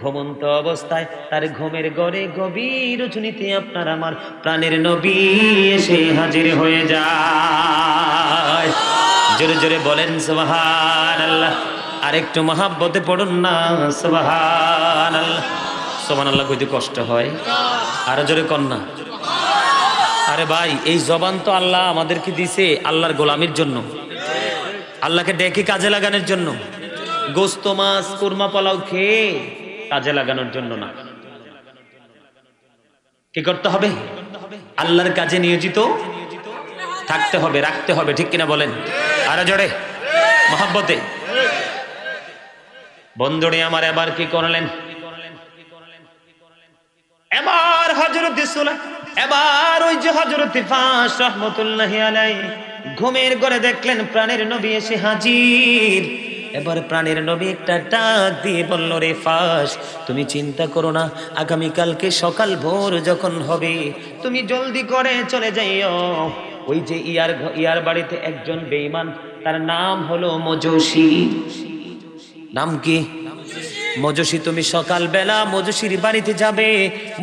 ঘুমন্ত অবস্থায় তার ঘুমের ঘরে গভীর রজনীতে আপনার আমার প্রাণের নবী এসে হাজির হয়ে যায়। জোরে জোরে বলেন সুবহানাল্লাহ। আরেকটু মহাব্বতে পড়ুন না সুবহানাল্লাহ। সুবহানাল্লাহ কইতে কষ্ট হয়, আর জোরে কন্যা। আরে ভাই, এই জবান তো আল্লাহ আমাদেরকে দিছে আল্লাহর গোলামির জন্য, আল্লাহকে ডেকে কাজে লাগানোর জন্য। গোস্ত মাছ কুরমা পোলাও খেয়ে কাজে লাগানোর জন্য না। কি করতে হবে? আল্লাহর কাজে নিয়োজিত থাকতে হবে, রাখতে হবে। ঠিক কিনা বলেন? আরে জোরে মহাব্বতে। বন্ধুরে আমার এবার কি করলেন? এবার এবার ওই যে হযরত ফাঁস রহমতুল্লাহি আলাইহি ঘুমের ঘরে দেখলেন প্রাণের নবী এসে হাজির। এবার প্রাণের নবী একটা ডাক দিয়ে বলল, রে ফাঁস, তুমি চিন্তা করো না, আগামীকালকে সকাল ভোর যখন হবে তুমি জলদি করে চলে যাইও। ওই যে ইয়ার বাড়িতে একজন বেঈমান, তার নাম হলো মজুসী। নাম কি? মজুসি তুমি সকালবেলা মজুসির বাড়িতে যাবে,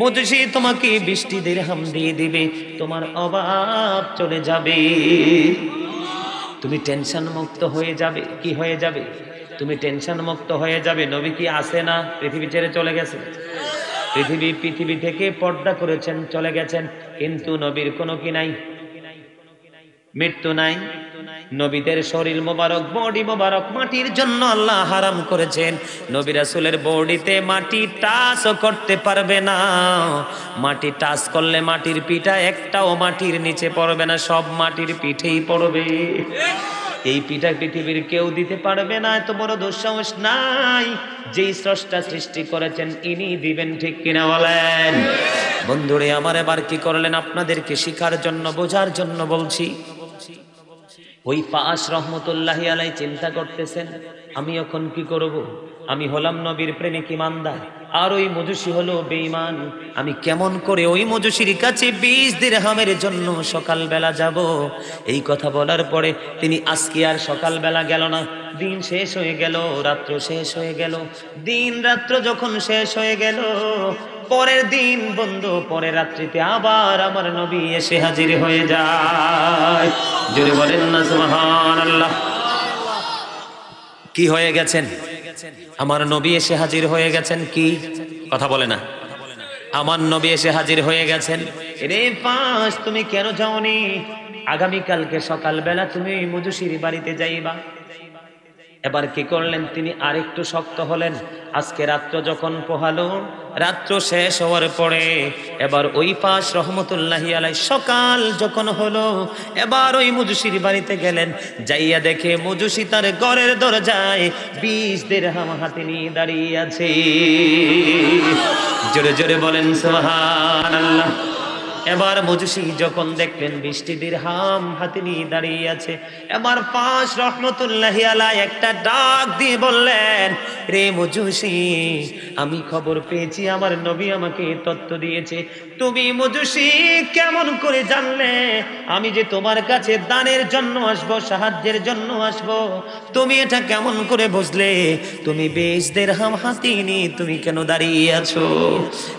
মজুসি তোমাকে 20টি দিরহাম দিয়ে দিবে, তোমার অভাব চলে যাবে, তুমি টেনশন মুক্ত হয়ে যাবে। কি হয়ে যাবে? তুমি টেনশন মুক্ত হয়ে যাবে। নবী কি আসে না? পৃথিবী ছেড়ে চলে গেছে, পৃথিবী থেকে পর্দা করেছেন, চলে গেছেন, কিন্তু নবীর কোনো কি নাই, মৃত্যু নাই। নবীদের শরীর মোবারক, বডি মোবারক মাটির জন্য আল্লাহ হারাম করেছেন। নবী রাসূলের বডিতে মাটি টাচও করতে পারবে না। মাটি টাচ করলে মাটির পিঠা একটাও মাটির নিচে পড়বে না, সব মাটির পিঠেই পড়বে। এই পিঠা পৃথিবীর কেউ দিতে পারবে না, এত বড় দুঃসাহস নাই। যেই স্রষ্টা সৃষ্টি করেছেন ইনি দিবেন, ঠিক কিনা বলেন? বন্ধুরে আমার, এবার কি করলেন? আপনাদেরকে শিখার জন্য, বোঝার জন্য বলছি। ওই ফাস রহমতুল্লাহি আলাই চিন্তা করতেছেন, আমি এখন কি করব? আমি হলাম নবীর প্রেমিক ইমানদার, আর ওই মজুসি হলো বেঈমান। আমি কেমন করে ওই মজুসির কাছে 20 দিরহামের জন্য সকালবেলা যাব? এই কথা বলার পরে তিনি আজকে আর সকালবেলা গেল না। দিন শেষ হয়ে গেল, রাত্র শেষ হয়ে গেল। দিন রাত্র যখন শেষ হয়ে গেল, পরের দিন বন্ধু, পরের রাত্রিতে আবার আমার নবী এসে হাজির হয়ে যায়। জোরে বলেন না সুবহানাল্লাহ। কি হয়ে গেছেন? আমার নবী এসে হাজির হয়ে গেছেন। কি কথা বলে না? আমার নবী এসে হাজির হয়ে গেছেন। রে ফাস, তুমি কেন যাওনি? আগামীকালকে সকালবেলা তুমি মজুসির বাড়িতে যাইবা। এবার কি করলেন? তিনি আরেকটু শক্ত হলেন। আজকে রাত্র যখন পোহালো, রাত্র শেষ হওয়ার পরে এবার ওই ফাস রহমতুল্লাহি আলাই সকাল যখন হলো, এবার ওই মজুসির বাড়িতে গেলেন। যাইয়া দেখে মজুসি তার ঘরের দরজায় 20 দিরহাম হাতে নিয়ে দাঁড়িয়ে আছে। জোরে জোরে বলেন সুবহানাল্লাহ। এবার মজুসি যখন দেখলেন 20টি দিরহাম হাতে নিয়ে দাঁড়িয়ে আছে, এবার ফাস রহমতুল্লাহি আলাই একটা ডাক দিয়ে বললেন, রে মজুসি, আমি খবর পেয়েছি, আমার নবী আমাকে তথ্য দিয়েছে। তুমি মজুসি কেমন করে জানলে আমি যে তোমার কাছে দানের জন্য আসবো, সাহায্যের জন্য আসবো? তুমি এটা কেমন করে বুঝলে? তুমি 20 দিরহাম হাতে নিয়ে তুমি কেন দাঁড়িয়ে আছো?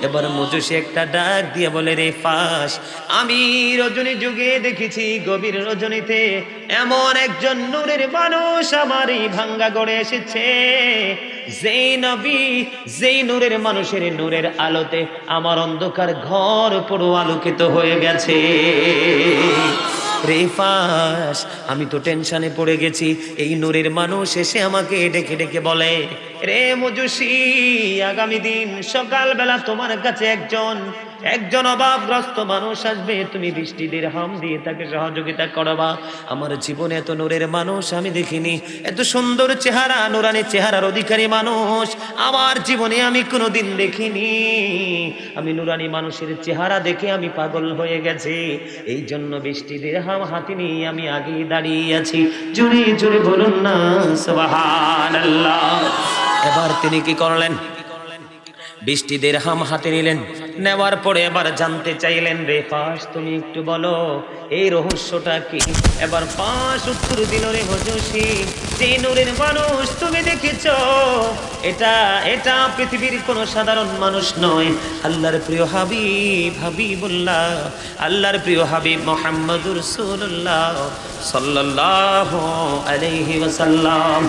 এবার মজুসি একটা ডাক দিয়ে বলে, রে ফাস, আমি রজনী যুগে দেখেছি, গভীর রজনীতে এমন একজন নূরের মানুষ আমার এই ভাঙ্গা গড়ে এসেছে, যেই নবী, যেই নূরের মানুষের নূরের আলোতে আমার অন্ধকার ঘর পুরো আলোকিত হয়ে গেছে। রে ফাস, আমি তো টেনশনে পড়ে গেছি। এই নূরের মানুষ এসে আমাকে ডেকে ডেকে বলে, রে মজুসি, আগামী দিন সকালবেলা তোমার কাছে একজন অভাবগ্রস্ত মানুষ আসবে, তুমি 20টি দিরহাম দিয়ে তাকে সহযোগিতা করবা। আমার জীবনে এত নূরের মানুষ আমি দেখিনি, এত সুন্দর চেহারা, নুরানি চেহারার অধিকারী মানুষ আমার জীবনে আমি কোনোদিন দেখিনি। আমি নুরানি মানুষের চেহারা দেখে আমি পাগল হয়ে গেছি, এই জন্য 20টি দিরহাম হাতে নিয়ে আমি আগে দাঁড়িয়ে আছি। জোরে জোরে বলুন না সুবহানাল্লাহ। এবার তিনি কি করলেন? 20টি দিরহাম হাতে নিলেন। নেওয়ার পরে এবার জানতে চাইলেন, রে ফাস, তুমি একটু বলো এই রহস্যটা কি? এবার ফাস উত্তর দিল, রে মজুসি, যে নূরের মানুষ তুমি দেখেছো, এটা পৃথিবীর কোনো সাধারণ মানুষ নয়, আল্লাহর প্রিয় হাবিবুল্লাহ, আল্লাহর প্রিয় হাবিব মুহাম্মদুর রাসূলুল্লাহ সাল্লাল্লাহু আলাইহি ওয়াসাল্লাম,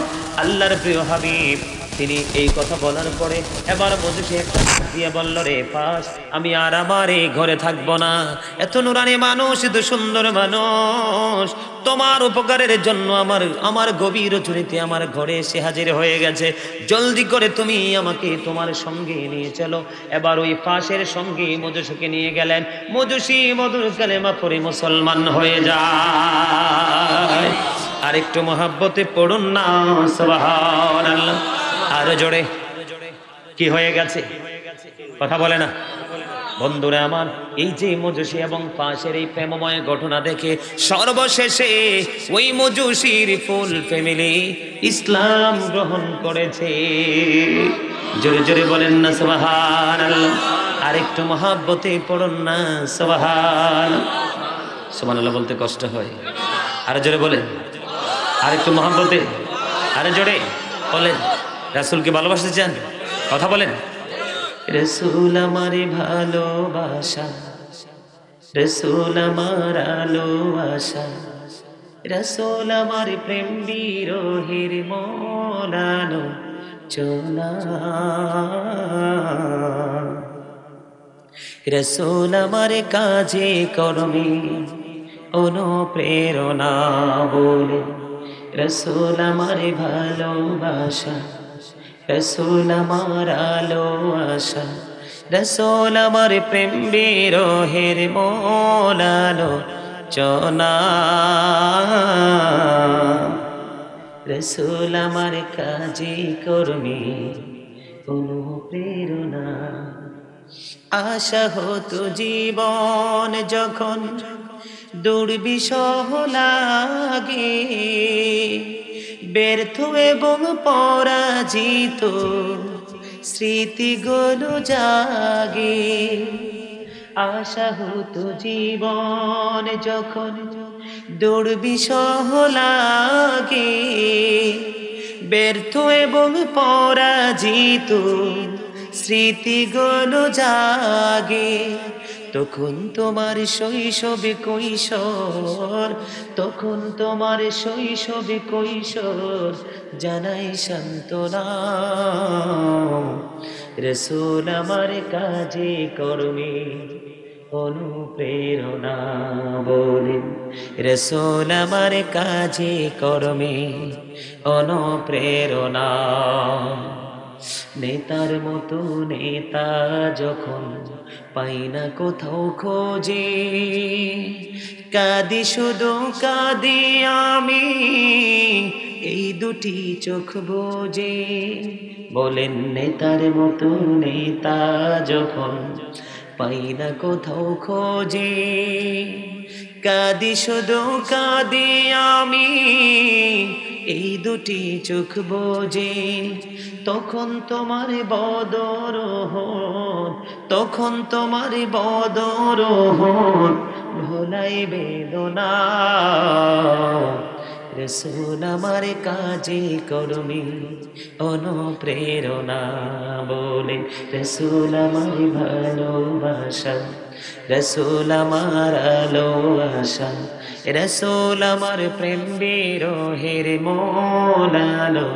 আল্লাহর প্রিয় হাবিব। তিনি এই কথা বলার পরে এবার মজুসি একটা দিয়ে বলল, রে ফাস, আমি আর আমার এই ঘরে থাকবো না। এত নুরানি মানুষ, এত সুন্দর মানুষ তোমার উপকারের জন্য আমার গভীর রজনীতে আমার ঘরে এসে হাজির হয়ে গেছে। জলদি করে তুমি আমাকে তোমার সঙ্গে নিয়ে চলো। এবার ওই ফাসের সঙ্গে মজুসিকে নিয়ে গেলেন। মজুসি মধুর কালেমা পড়ে মুসলমান হয়ে যায়। আরেকটু মহাব্বতে পড়ুন না সুবহানাল্লাহ। আরো জোরে। কি হয়ে গেছে? কথা বলে না বন্ধুরা আমার। এই যে মজুসি এবং ফাসের এই প্রেমময় ঘটনা দেখে সর্বশেষে ওই মজুসির ফুল ফ্যামিলি ইসলাম গ্রহণ করেছে। জোরে জোরে বলেন না সুবহানাল্লাহ। আরেকটু মহাব্বতে পড়ুন না সুবহানাল্লাহ। বলতে কষ্ট হয়, আরো জোরে বলেন। আরেকটু মহাব্বতে, আরো জোরে বলেন। রাসূলকে ভালোবাসতে চান? কথা বলেন। রসুল আমার ভালোবাসা, রসুল আমার আলো আশা, রসুল আমার প্রেম বিরোহের মলানো চোলা, রসুল আমার কাজে কর্মে অনুপ্রেরণা বলে, রসুল আমার ভালোবাসা, রসুল আমার আলো আশা, রসুল আমার প্রেম বিরোহের মলালো চনা, রসুল আমার কাজে কর্মে অনুপ্রেরণা। আশা হতো জীবন যখন দুর্বিষহ লাগে, ব্যর্থ এবং পরাজিত স্মৃতিগুলো জাগে। আশা হতো জীবন যখন দুর্বিষহ লাগে, ব্যর্থ এবং পরাজিত স্মৃতিগুলো জাগে। তখন তোমার শৈশবে কৈশোর, তখন তোমার শৈশবে কৈশোর জানাই সান্ত্বনা। রসুল আমার কাজে কর্মে অনুপ্রেরণা বলেন, রসুল আমার কাজে কর্মে অনুপ্রেরণা। নেতার মতো নেতা যখন পাই না কোথাও খোঁজে, কাঁদি শুধু কাঁদি আমি এই দুটি চোখ বোঝে। বলেন নেতার মতো নেতা যখন পাই না কোথাও খোঁজে, কাঁদি শুধু কাঁদি আমি এই দুটি চোখ বোঝে। তখন তোমার বদরোহন, তখন তোমার বদরোহন ভোলাই বেদনা। রসুল আমার কাজে কর্মে অনুপ্রেরণা বলে, রসুল আমার ভালোবাসা, রসুল আমার আলো আশা, রসুল আমার প্রেম বিরোহের মলালো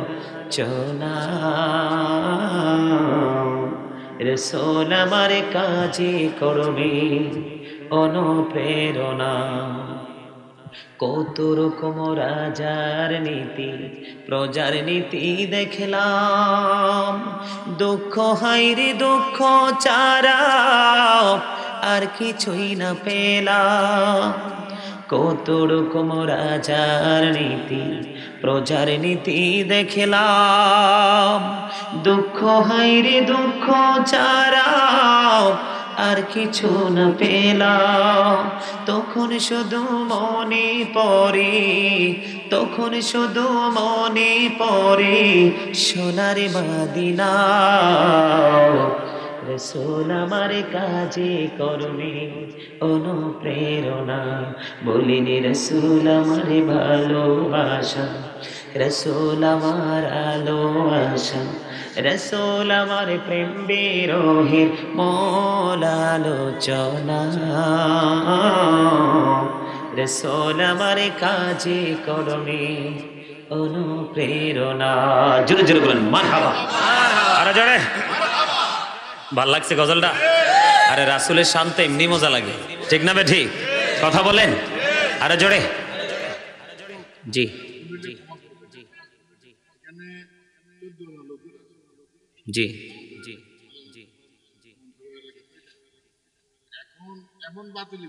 চলা। রসুল আমার কাজে কর্মে অনুপ্রেরণা। কত রকম রাজার নীতি প্রজার নীতি দেখলাম, দুঃখ হাইরে দুঃখ চারা আর কিছুই না পেলাম। কত রকম রাজার নীতি প্রজার নীতি দেখলাম, দুঃখ হাইরে দুঃখ চারা আর কিছু না পেলাম। তখন শুধু মনে পড়ে, তখন শুধু মনে পড়ে সোনার মদিনা। রসুল আমার কাজে কর্মে অনুপ্রেরণা বলিনি, রসুল আমার ভালোবাসা, রসুল আমার আলো আশা, রসুল আমার প্রেম বিরোহের মলালোচনা। রসুল আমার কাজে কর্মে অনুপ্রেরণা। জোরে জোরে বলেন মারহাবা। আরে জোরে ভাল লাগছে গজলটা? আরে রাসূলের শান তো এমনি মজা লাগে, ঠিক না বে ঠিক? কথা বলেন আরে জোরে। জি জি জি জি জি। এমন বাতিল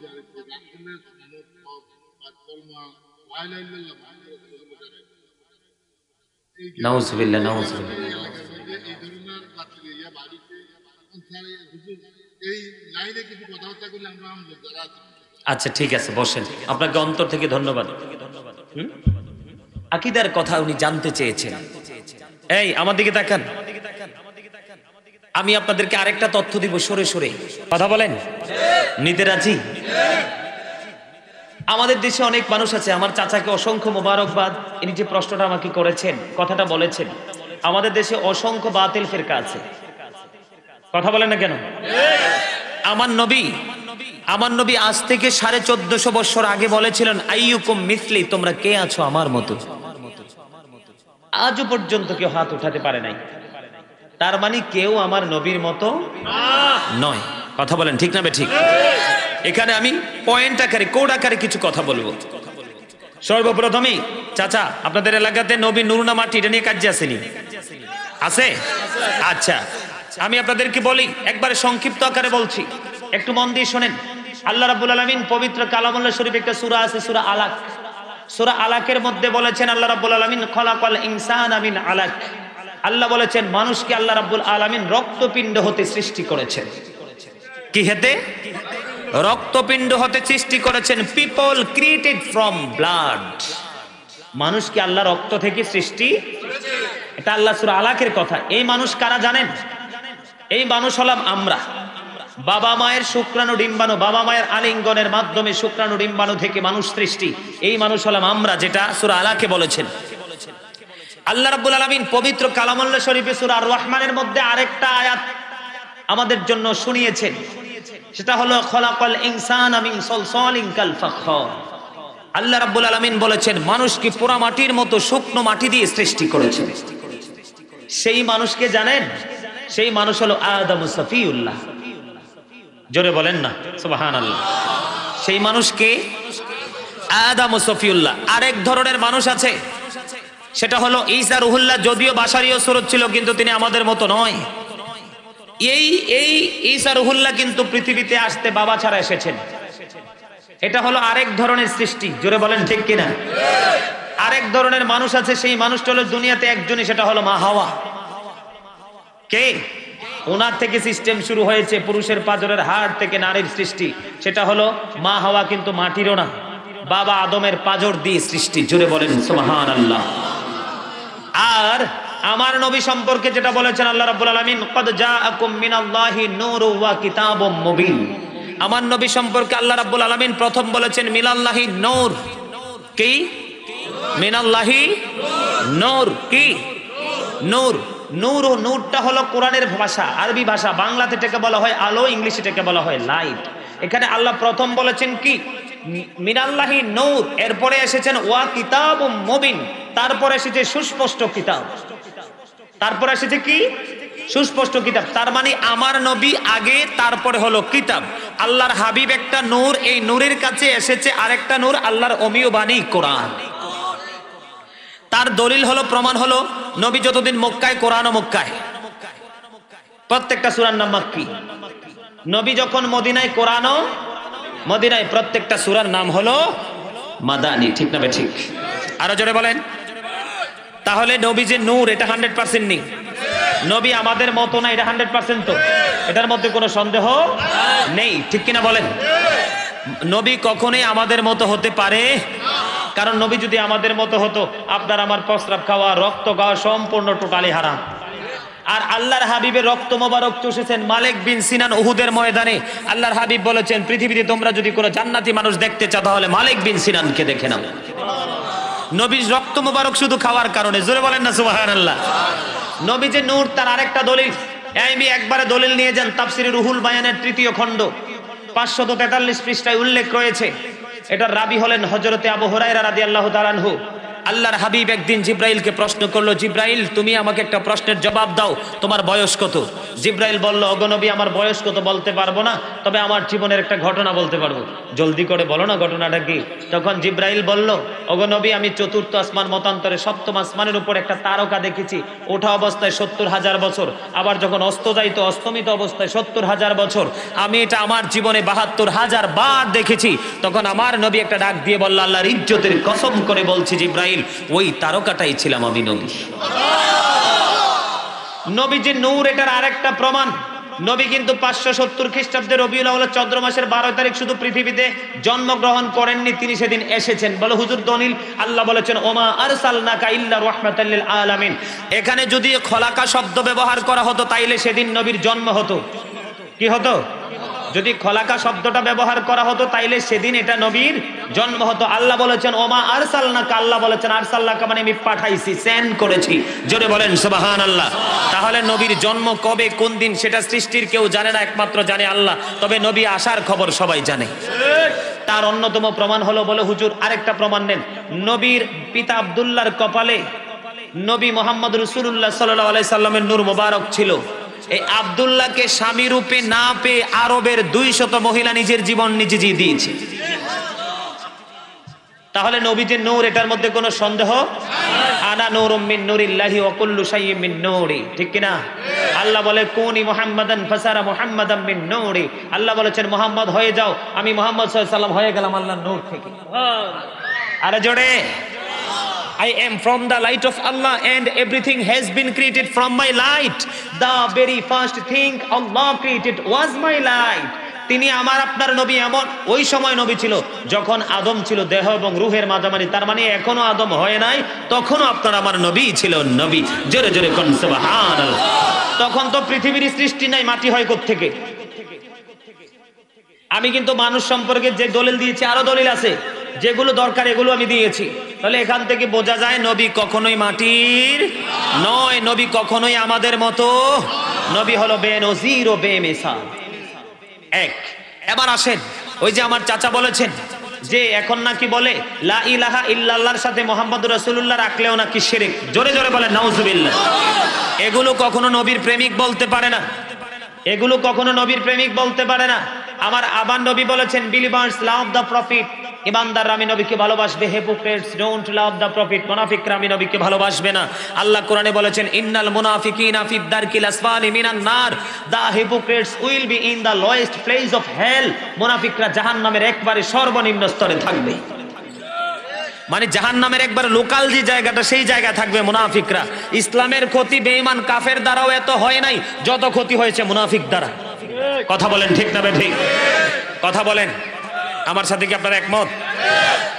নাউজুবিল্লাহ নাউজুবিল্লাহ। আচ্ছা ঠিক আছে বসেন, আপনাকে অন্তর থেকে ধন্যবাদ। আকীদার কথা উনি জানতে চেয়েছেন। এই আমার দিকে তাকান, আমি আপনাদেরকে আরেকটা তথ্য দিব সরে সরে। কথা বলেন, নিতে রাজি? আমাদের দেশে অনেক মানুষ আছে, আমার চাচাকে অসংখ্য মোবারকবাদ, ইনি যে প্রশ্নটা আমাকে করেছেন, কথাটা বলেছেন। আমাদের দেশে অসংখ্য বাতিল ফিরকা আছে, কথা বলেন না কেন? আমার নবী আজ থেকে 1450 বছর আগে বলেছিলেন, আইয়ুকুম মিসলি, তোমরা কে আছো আমার মতো? আজও পর্যন্ত কেউ হাত উঠাতে পারে নাই। তার মানে কেউ আমার নবীর মতো নয়। কথা বলেন ঠিক না ঠিক? এখানে আমি পয়েন্ট আকারে, কোড আকারে কিছু কথা বলবো। সর্বপ্রথমেই চাচা, আপনাদের এলাকাতে নবী নূর না মাটি, এটা নিয়ে কাজ আসেনি? আছে? আচ্ছা, আমি আপনাদেরকে বলি, একবারে সংক্ষিপ্ত আকারে বলছি, একটু মন দিয়ে শোনেন। আল্লাহ রাব্বুল আলামিন পবিত্র কালামুল্লাহ শরীফ একটা সূরা আছে, সূরা আলাক। সূরা আলাকের মধ্যে বলেছেন আল্লাহ রাব্বুল আলামিন, খলাকাল ইনসানা মিন আলাক। আল্লাহ বলেছেন মানুষকে আল্লাহ রাব্বুল আলামিন রক্তপিণ্ড হতে সৃষ্টি করেছেন। কি হেতে? রক্তপিণ্ড হতে সৃষ্টি করেছেন। People created from blood. মানুষকে আল্লাহ রক্ত থেকে সৃষ্টি, এটা আল্লাহ সূরা আলাকের কথা। এই মানুষ কারা জানেন? এই মানুষ হলাম আমরা। বাবা মায়ের শুক্রাণু ডিম্বাণু, বাবা মায়ের আলিঙ্গনের মাধ্যমে শুক্রাণু ডিম্বাণু থেকে মানুষ সৃষ্টি। এই মানুষ হলাম আমরা, যেটা সূরা আলাকে বলেছেন। আল্লাহ রাব্বুল আলামিন পবিত্র কালামুল্লাহ শরীফে সূরা আর রহমানের মধ্যে আরেকটা আয়াত আমাদের জন্য শুনিয়েছেন, সেটা হলো খলাকাল ইনসানা মিন সালসালিন কাল ফাখর। আল্লাহ রাব্বুল আলামিন বলেছেন মানুষকে পোড়া মাটির মতো শুকনো মাটি দিয়ে সৃষ্টি করেছেন। সেই মানুষকে জানেন? সেই মানুষ হলো আদম সফিউল্লাহ। জোরে বলেন না সুবহানাল্লাহ। সেই মানুষকে আদম সফিউল্লাহ। আরেক ধরনের মানুষ আছে, সেটা হলো ঈসা রুহুল্লাহ। যদিও বাশারীয় সুরত ছিল, কিন্তু তিনি আমাদের মতো নয়। এই ঈসা রুহুল্লাহ কিন্তু পৃথিবীতে আসতে বাবা ছাড়া এসেছেন। এটা হলো আরেক ধরনের সৃষ্টি। জোরে বলেন ঠিক কিনা? আরেক ধরনের মানুষ আছে, সেই মানুষটা হলো দুনিয়াতে একজনই, সেটা হলো মা হাওয়া। কে? ওনার থেকে সিস্টেম শুরু হয়েছে, পুরুষের পাঁজরের হাড় থেকে নারীর সৃষ্টি, সেটা হলো মা হাওয়া, কিন্তু মাটিরও না, বাবা আদমের পাঁজর দিয়ে সৃষ্টি। জোরে বলেন সুবহানাল্লাহ। আর আমার নবী সম্পর্কে যেটা বলেছেন আল্লাহ রাব্বুল আলামিন, ক্বাদ জাআকুম মিনাল্লাহি নূরুন ওয়া কিতাবুম মুবিন। আমার নবী সম্পর্কে আল্লাহ রাব্বুল আলামিন প্রথম বলেছেন মিনাল্লাহি নূর। কি? মিনাল্লাহি নূর। কি? নূর। নূর ও নূরটা হলো কোরআনের ভাষা, আরবি ভাষা। বাংলাতে এটাকে বলা হয় আলো, ইংলিশে এটাকে বলা হয় লাইট। এখানে আল্লাহ প্রথম বলেছেন কি? মিনাল্লাহি নূর। এরপরে এসেছেন ওয়া কিতাবুম মুবিন। তারপরে এসেছে সুস্পষ্ট কিতাব। তারপরে এসেছে কি? সুস্পষ্ট কিতাব। তার মানে আমার নবী আগে, তারপরে হলো কিতাব। আল্লাহর হাবিব একটা নূর, এই নূরের কাছে এসেছে আরেকটা নূর, আল্লাহর অমীয় বাণী কোরআন। তার দলিল হলো, প্রমাণ হলো, নবী যতদিন মক্কায়, কোরআনও মক্কায়। প্রত্যেকটা সূরার নাম মাক্কি। নবী যখন মদিনায়, কোরআনও মদিনায়। প্রত্যেকটা সূরার নাম হলো মাদানী। ঠিক না ঠিক? আরো জোরে বলেন। তাহলে নবী যে নূর, এটা 100% নেই। নবী আমাদের মতো না, এটা 100% তো। এটার মধ্যে কোনো সন্দেহ নেই। ঠিক কিনা বলেন? নবী কখনোই আমাদের মতো হতে পারে, কারণ নবী যদি আমাদের মতো হতো, আপনার আমার প্রস্রাব খাওয়া, রক্ত খাওয়া সম্পূর্ণ টোটালি হারাম। আর আল্লাহর হাবিবের রক্ত মোবারক চুষেছেন মালিক বিন সিনান উহুদের ময়দানে। আল্লাহর হাবিব বলেছেন পৃথিবীতে তোমরা যদি কোনো জান্নাতি মানুষ দেখতে চাও, তাহলে মালিক বিন সিনানকে দেখে নাও। নবীর রক্ত মোবারক শুধু খাওয়ার কারণে। জোরে বলেন না সুবহানাল্লাহ। নবী যে নূর, তার আরেকটা দলিল। আমি একবারে দলিল নিয়ে যান, তাফসিরে রুহুল বায়ানের 3য় খণ্ড 543 পৃষ্ঠায় উল্লেখ রয়েছে। এটার রাবি হলেন হযরতে আবু হুরায়রা রাদিয়াল্লাহু তাআলা আনহু। আল্লাহর হাবিব একদিন জিব্রাইলকে প্রশ্ন করলো, জিব্রাইল তুমি আমাকে একটা প্রশ্নের জবাব দাও, তোমার বয়স কত? জিব্রাইল বলল, ওগো নবী আমার বয়স কত বলতে পারবো না, তবে আমার জীবনের একটা ঘটনা বলতে পারবো। জলদি করে বলো না ঘটনাটা কি? তখন জিব্রাইল বলল, ওগো নবী আমি 4th আসমান মতান্তরে 7ম আসমানের উপর একটা তারকা দেখেছি। ওঠা অবস্থায় 70,000 বছর, আবার যখন অস্ত যাইতো অস্তমিত অবস্থায় 70,000 বছর। আমি এটা আমার জীবনে 72,000 বার দেখেছি। তখন আমার নবী একটা ডাক দিয়ে বলল, আল্লাহর ইজ্জতের কসম করে বলছি জিব্রাইল, ওই তারকাটাই ছিলাম আমি নবী। নবী যে নূর, এটার আরেকটা প্রমাণ। নবী কিন্তু 570 খ্রিস্টাব্দে রবিউল আউয়াল চন্দ্র মাসের 12 তারিখ শুধু পৃথিবীতে জন্মগ্রহণ করেননি, তিনি সেদিন এসেছেন। বলে হুজুর দলিল, আল্লাহ বলেছেন ওমা আরসালনাকা ইল্লা রাহমাতাল লিল আলামিন। এখানে যদি খলাকা শব্দ ব্যবহার করা হতো, তাইলে সেদিন নবীর জন্ম হতো। কি হতো? যদি খলাকা শব্দটা ব্যবহার করা হতো তাইলে সেদিন এটা নবীর জন্ম হতো। আল্লাহ বলেছেন ওমা আরসালনাকা, আল্লাহ বলেছেন আরসালনাকা মানে আমি পাঠাইছি, সেন্ড করেছি। জোরে বলেন সুবহানাল্লাহ। তাহলে নবীর জন্ম কবে কোন দিন সেটা সৃষ্টির কেউ জানে না, একমাত্র জানে আল্লাহ। তবে নবী আসার খবর সবাই জানে। তার অন্যতম প্রমাণ হলো, বলে হুজুর আরেকটা প্রমাণ নেন। নবীর পিতা আব্দুল্লাহর কপালে নবী মোহাম্মদ রাসূলুল্লাহ সাল্লাল্লাহু আলাইহি সাল্লামের নূর মোবারক ছিল। এই আব্দুল্লাহকে স্বামী রূপে না পেয়ে আরবের 200 মহিলা নিজের জীবন নিজে দিয়েছে। তাহলে নবীজির নূর, এটার মধ্যে কোনো সন্দেহ? আনা নূরুম মিন নূরিল্লাহি ওয়া কুল্লু শাইইন মিন নূরি, ঠিক কি না? আল্লাহ বলে কুনি মুহাম্মাদান ফাসারা মুহাম্মাদাম মিন নূরি। আল্লাহ বলেছেন মুহাম্মদ হয়ে যাও, আমি মুহাম্মদ সাল্লাল্লাহু আলাইহি ওয়াসাল্লাম হয়ে গেলাম আল্লাহর নূর থেকে। আরে জোরে, I am from the light of Allah and everything has been created from my light. The very first thing Allah created was my light. তিনি আমার আপনার নবী। এমন ওই সময় নবী ছিল যখন আদম ছিল দেহ এবং রূহের মাঝামাঝি, তার মানে এখনো আদম হয় নাই, তখনও আপনার আমার নবী ছিল নবী। জোরে জোরে কোন সুবহানাল্লাহ। তখন তো পৃথিবীর সৃষ্টি নাই, মাটি হয় কোত্থেকে? আমি কিন্তু মানুষ সম্পর্কে যে দলিল দিয়েছি আরো দলিল আছে, যেগুলো দরকার এগুলো আমি দিয়েছি। তাহলে এখান থেকে বোঝা যায় নবী কখনোই মাটির নয়, নবী কখনোই আমাদের মতো। নবী হলো বেনজির ও বেমিসাল এক। এবার আসেন, ওই যে আমার চাচা বলেছেন যে এখন নাকি বলে লা ইলাহা ইল্লাল্লাহর সাথে মুহাম্মদুর রাসূলুল্লাহ রাখলেও নাকি শিরক। জোরে জোরে বলেন নাউজুবিল্লাহ। এগুলো কখনো নবীর প্রেমিক বলতে পারে না, এগুলো কখনো নবীর প্রেমিক বলতে পারে না। আমার আবার নবী বলেছেন বিলিভার্স লাভ দ্য প্রফিট, ইমানদাররা আমি নবীকে ভালোবাসবে, hypocrites don't love the profit, মুনাফিকরা আমি নবীকে ভালোবাসবে না। আল্লাহ কোরআনে বলেছেন ইন্নাল মুনাফিকিনা ফিদ দারকিল আসফালি মিনান নার, the hypocrites will be in the lowest place of hell. মুনাফিকরা জাহান্নামের একবারে সর্বনিম্ন স্তরে থাকবে, মানে জাহান্নামের একবার লোকাল যে জায়গাটা সেই জায়গায় থাকবে মুনাফিকরা। ইসলামের ক্ষতি বেঈমান কাফের দ্বারাও এত হয় নাই যত ক্ষতি হয়েছে মুনাফিক দ্বারা। কথা বলেন ঠিক না ঠিক? কথা বলেন, আমার সাথে কি আপনারা একমত?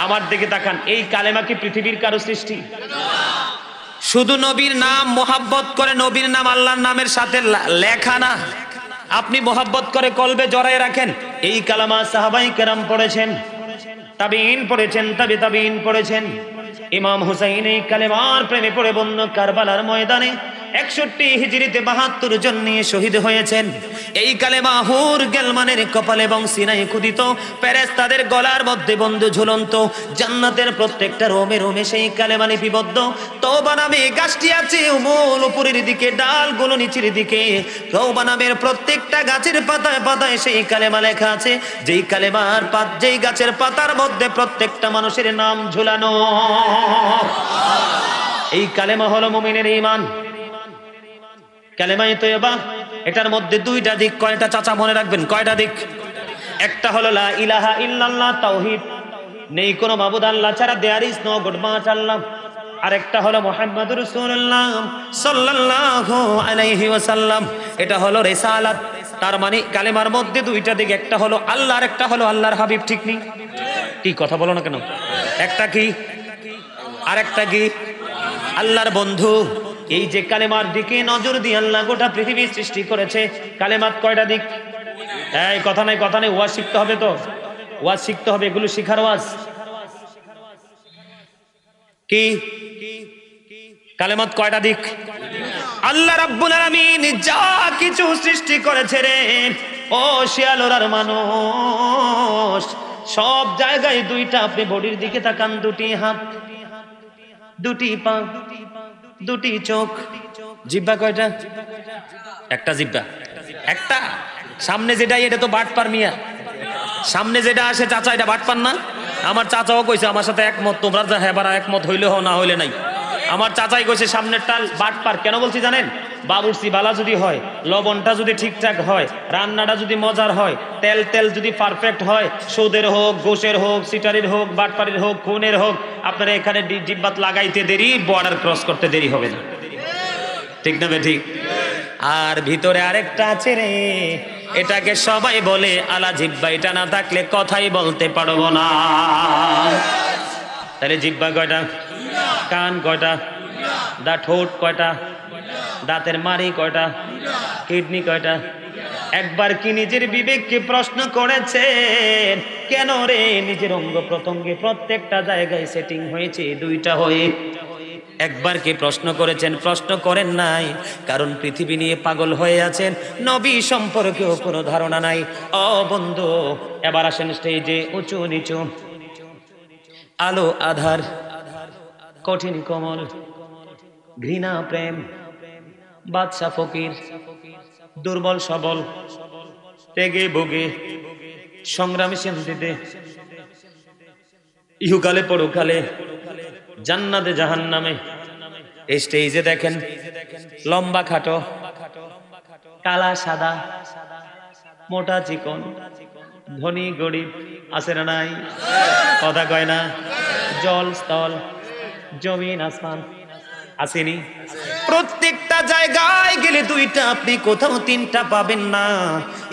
আমার দিকে তাকান, এই কালেমা কি পৃথিবীর কারো সৃষ্টি? শুধু নবীর নাম মোহাব্বত করে, নবীর নাম আল্লাহর নামের সাথে লেখা না, আপনি মোহাব্বত করে কলবে জড়ায় রাখেন। এই কালেমা সাহাবাই কেরাম পড়েছেন, তাবিঈন পড়েছেন, তাবিঈন পড়েছেন। ইমাম হুসাইন এই কালেমার প্রেমে পড়ে বন্য কারবালার ময়দানে 61 হিজরিতে 72 জন নিয়ে শহীদ হয়েছেন। এই কালেমা হুর গেলমানের কপালে এবং সিনায় খুদিত, ফেরেশতাদের গলার মধ্যে বন্ধু ঝুলন্ত, জান্নাতের প্রত্যেকটা রোমে রোমে সেই কালেমা লিপিবদ্ধ। তওবা নামে গাছটি আছে মূল উপরের দিকে, ডালগুলো নিচের দিকে। তওবা নামের প্রত্যেকটা গাছের পাতায় পাতায় সেই কালেমা লেখা আছে, যেই কালেমার যেই গাছের পাতার মধ্যে প্রত্যেকটা মানুষের নাম ঝুলানো। এই কালেমা হলো মুমিনের ঈমান। কালেমায়ে তয়্যবা, এটার মধ্যে দুইটা দিক। কয়টা চাচা মনে রাখবেন? কয়টা দিক? একটা হলো লা ইলাহা ইল্লাল্লাহ, তাওহীদ, নেই কোনো মাবুদ আল্লাহ ছাড়া, there is no god but Allah. আর একটা হলো মুহাম্মাদুর রাসূলুল্লাহ সাল্লাল্লাহু আলাইহি ওয়াসাল্লাম, এটা হলো রিসালাত। তার মানে কালেমার মধ্যে দুইটা দিক, একটা হলো আল্লাহ আর একটা হলো আল্লাহর হাবিব। ঠিক নেই? কি কথা বলো না কেন? একটা কি আর একটা কি? আল্লাহর বন্ধু। এই যে কালেমার দিকে নজর দিয়ে আল্লাহ গোটা পৃথিবী সৃষ্টি করেছে। কালেমাত কয়টা দিক? এই কথা নাই কথা নাই, ওয়াজ শিখতে হবে তো, ওয়াজ শিখতে হবে, এগুলো শিখার ওয়াজ। কি কালেমাত কয়টা দিক? আল্লাহ রাব্বুল আলামিন যা কিছু সৃষ্টি করেছে রে ও শিয়ালোরার মানুষ, সব জায়গায় দুইটা, আপনি বডির দিকে তাকান, দুটি হাত, দুটি পা, দুটি চোখ, জিহ্বা কয়টা? একটা জিহ্বা, একটা। সামনে যেটা এটা তো বাটপার মিয়া, সামনে যেটা আসে চাচা এটা বাটপার না? আমার চাচাও কইছে, আমার সাথে একমত। তোমরা যা হ্যাঁ বারা একমত হইলে হও, না হইলে নাই। আমার চাচাই কইছে সামনেরটা বাটপার। কেন বলছি জানেন? বাবুর্চি বালা যদি হয়, লবণটা যদি ঠিকঠাক হয়, রান্নাটা যদি মজার হয়, তেল তেল যদি পারফেক্ট হয়, সুদের হোক, ঘুষের হোক, সিটারির হোক, বাটপারির হোক, খুনের হোক, আপনারা এখানে জিব্বাত লাগাইতে দেরি, বর্ডার ক্রস করতে দেরি হবে না। ঠিক না বে ঠিক? আর ভিতরে আরেকটা আছে রে, এটাকে সবাই বলে আলা জিব্বা, এটা না থাকলে কথাই বলতে পারবো না। তাহলে জিব্বা কয়টা? কান কয়টা? ঠোঁট কয়টা? দাঁতের মাড়ি কয়টা? কিডনি কয়টা? একবার কি নিজের বিবেককে প্রশ্ন করেছেন, কেন রে নিজের অঙ্গ প্রত্যঙ্গে প্রত্যেকটা জায়গায় সেটিং হয়েছে দুইটা হয়ে? একবার কি প্রশ্ন করেছেন? প্রশ্ন করেন নাই, কারণ পৃথিবী নিয়ে পাগল হয়ে আছেন, নবী সম্পর্কেও কোনো ধারণা নাই। ও বন্ধু, এবার আসেন স্টেজে, উঁচু নিচু, আলো আধার, কঠিন কোমল, ঘৃণা প্রেম, বাদশা ফকির, দুর্বল সবল, তেগে ভোগে, সংগ্রামী শান্তিতে, ইহুকালে পরকালে, জান্নাতে জাহান্নামে। এই স্টেজে দেখেন লম্বা খাটো, কালা সাদা, মোটা চিকন, ধনী গরিব, আছে না নাই? কথা কয় না? জল স্থল, জমিন আসমান, আসেনি? প্রত্যেকটা জায়গায় গেলে দুইটা, আপনি কোথাও তিনটা পাবেন না।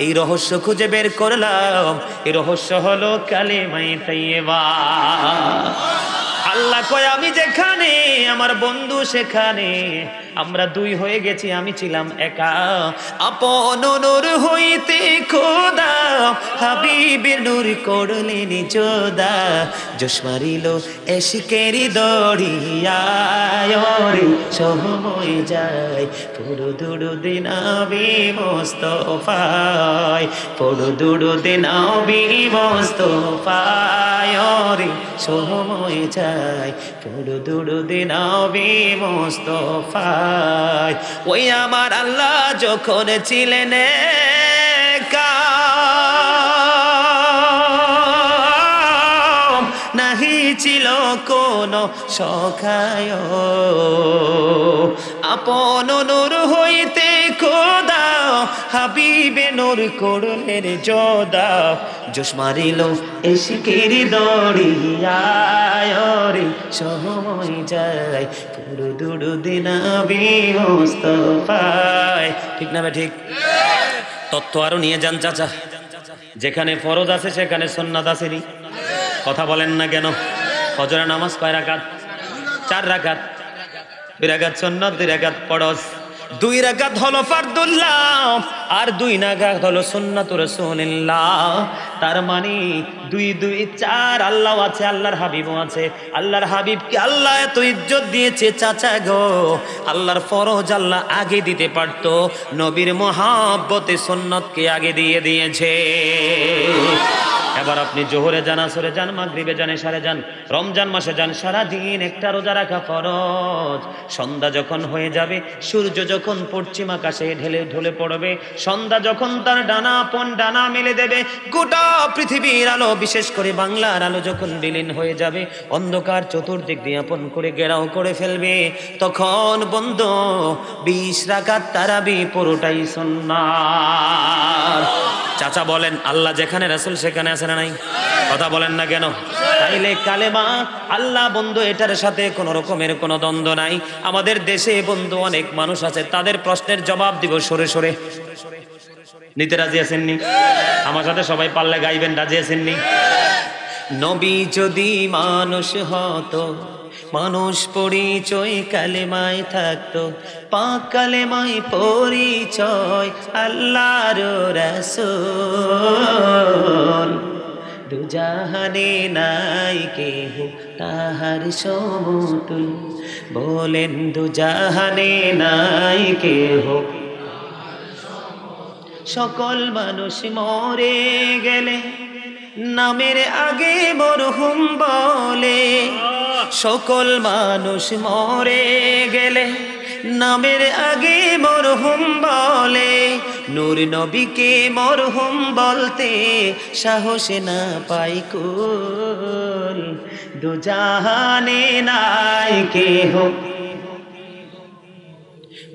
এই রহস্য খুঁজে বের করলাম। এই রহস্য হলো কালেমায়ে তাইয়্যিবা। আল্লাহ কয় আমি যেখানে, আমার বন্ধু সেখানে। আমরা দুই হয়ে গেছি, আমি ছিলাম একা। আপন নূর হইতে খোদা হাবিবের নূর করলেন জোদা। জোশ মারিল এশকেরি দরিয়ায় রে, সময় যায় পুরো দুরুদে নবী মুস্তাফায়, পুরো দুরুদে নবী মুস্তাফায় রে, সময় যায় পুরো দুরুদে নবী মুস্তাফায়। ওই আমার আল্লাহ যখন ছিলেন একা, নাহি ছিল কোন সখায়, আপন নূর হইতে খোদা হাবিবে নূর করলেন জোদা। জোশ মারিল এশকের দরিয়ায় রে, সময় যায় পুরো দুরুদে নবী মুস্তাফায়। ঠিক না? ঠিক। তত্ত্ব আরো নিয়ে যান চাচা, যেখানে ফরজ আছে সেখানে সুন্নাত আসেনি। কথা বলেন না কেন? ফজরের নামাজ কয় রাকাত? 4 রাকাত। 2 রাকাত সুন্নাত, 2 রাকাত ফরজ। 2 রাকাত হলো ফারদুল্লাহ, আর 2 রাকাত হলো সুন্নাতুর রাসূলুল্লাহ। তার মানে 2 2 4। আল্লাহ আছে, আল্লাহর হাবিবও আছে। আল্লাহর হাবিবকে আল্লাহ এত ইজ্জত দিয়েছে চাচা গো, আল্লাহর ফরজ আল্লাহ আগে দিতে পারতো, নবীর মহব্বতে সুন্নতকে আগে দিয়ে দিয়েছে। এবার আপনি জোহরে যান, আসরে যান, মাগরিবে যান, এশারে যান, রমজান মাসে যান, সারাদিন একটা রোজা রাখা ফরজ। সন্ধ্যা যখন হয়ে যাবে, সূর্য যখন পশ্চিম আকাশে ঢলে পড়বে, সন্ধ্যা যখন তার ডানা মেলে দেবে, গোটা পৃথিবীর আলো, বিশেষ করে বাংলার আলো যখন বিলীন হয়ে যাবে, অন্ধকার চতুর্দিক দিয়ে আপন করে ঘেরাও করে ফেলবে, তখন বন্ধু 20 রাকাত তারাবি পুরোটাই সুন্নাত। চাচা বলেন, আল্লাহ যেখানে রাসূল সেখানে আছে না নাই? কথা বলেন না কেন? তাইলে কালেমা আল্লাহ বন্ধু, এটার সাথে কোন রকমের কোনো দ্বন্দ্ব নাই। আমাদের দেশে বন্ধু অনেক মানুষ আছে, তাদের প্রশ্নের জবাব দিব সরে সরে। নিতে রাজি আছেননি? আমার সাথে সবাই পারলে গাইবেন, রাজি আছেননি? নবী যদি মানুষ হতো, মানুষ পরিচয় কালেমায় থাকতো, পাক কালেমায় পরিচয় আল্লাহর রাসূল। দুজাহানে নাই কেহ তাহার সমতুল, বলেন দুজাহানে নাই কেহ। সকল মানুষ মরে গেলে নামের আগে মরহুম বলে, সকল মানুষ মরে গেলে নামের আগে মরহুম বলে, নূর নবীকে মরহুম বলতে সাহস না পাই কুল। দুজাহানে নাই কেহ,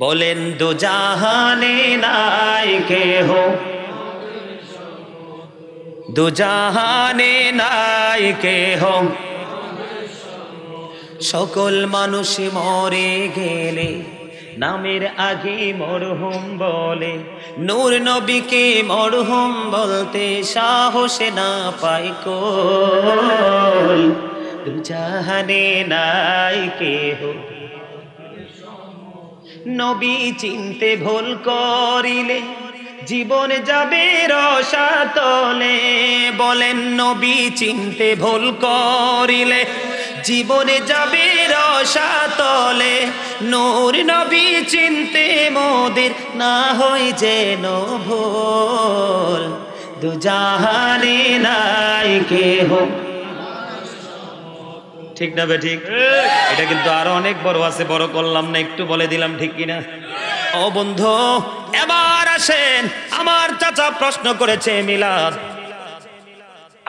বলেন দুজাহানে নাই কেহ, দুজাহানে নাই কেহ। সকল মানুষ মরে গেলে নামের আগে মরহুম বলে, নূর নবীকে মরহুম বলতে সাহস না পাই কুল। দুজাহানে নাই কেহ, নবী চিনতে ভুল করিলে জীবনে যাবে রসাতলে, বলেন নবী চিনতে ভুল করিলে জীবনে যাবে রসাতলে, নূর নবী চিনতে মোদের না হয় যেন ভুল, দুজাহানে নাই কেহ। ঠিক না বে ঠিক? এটা কিন্তু আরো অনেক বড় আছে, বড় করলাম না, একটু বলে দিলাম, ঠিক কিনা? ও বন্ধু, এবার আসেন, আমার চাচা প্রশ্ন করেছে মিলাদ,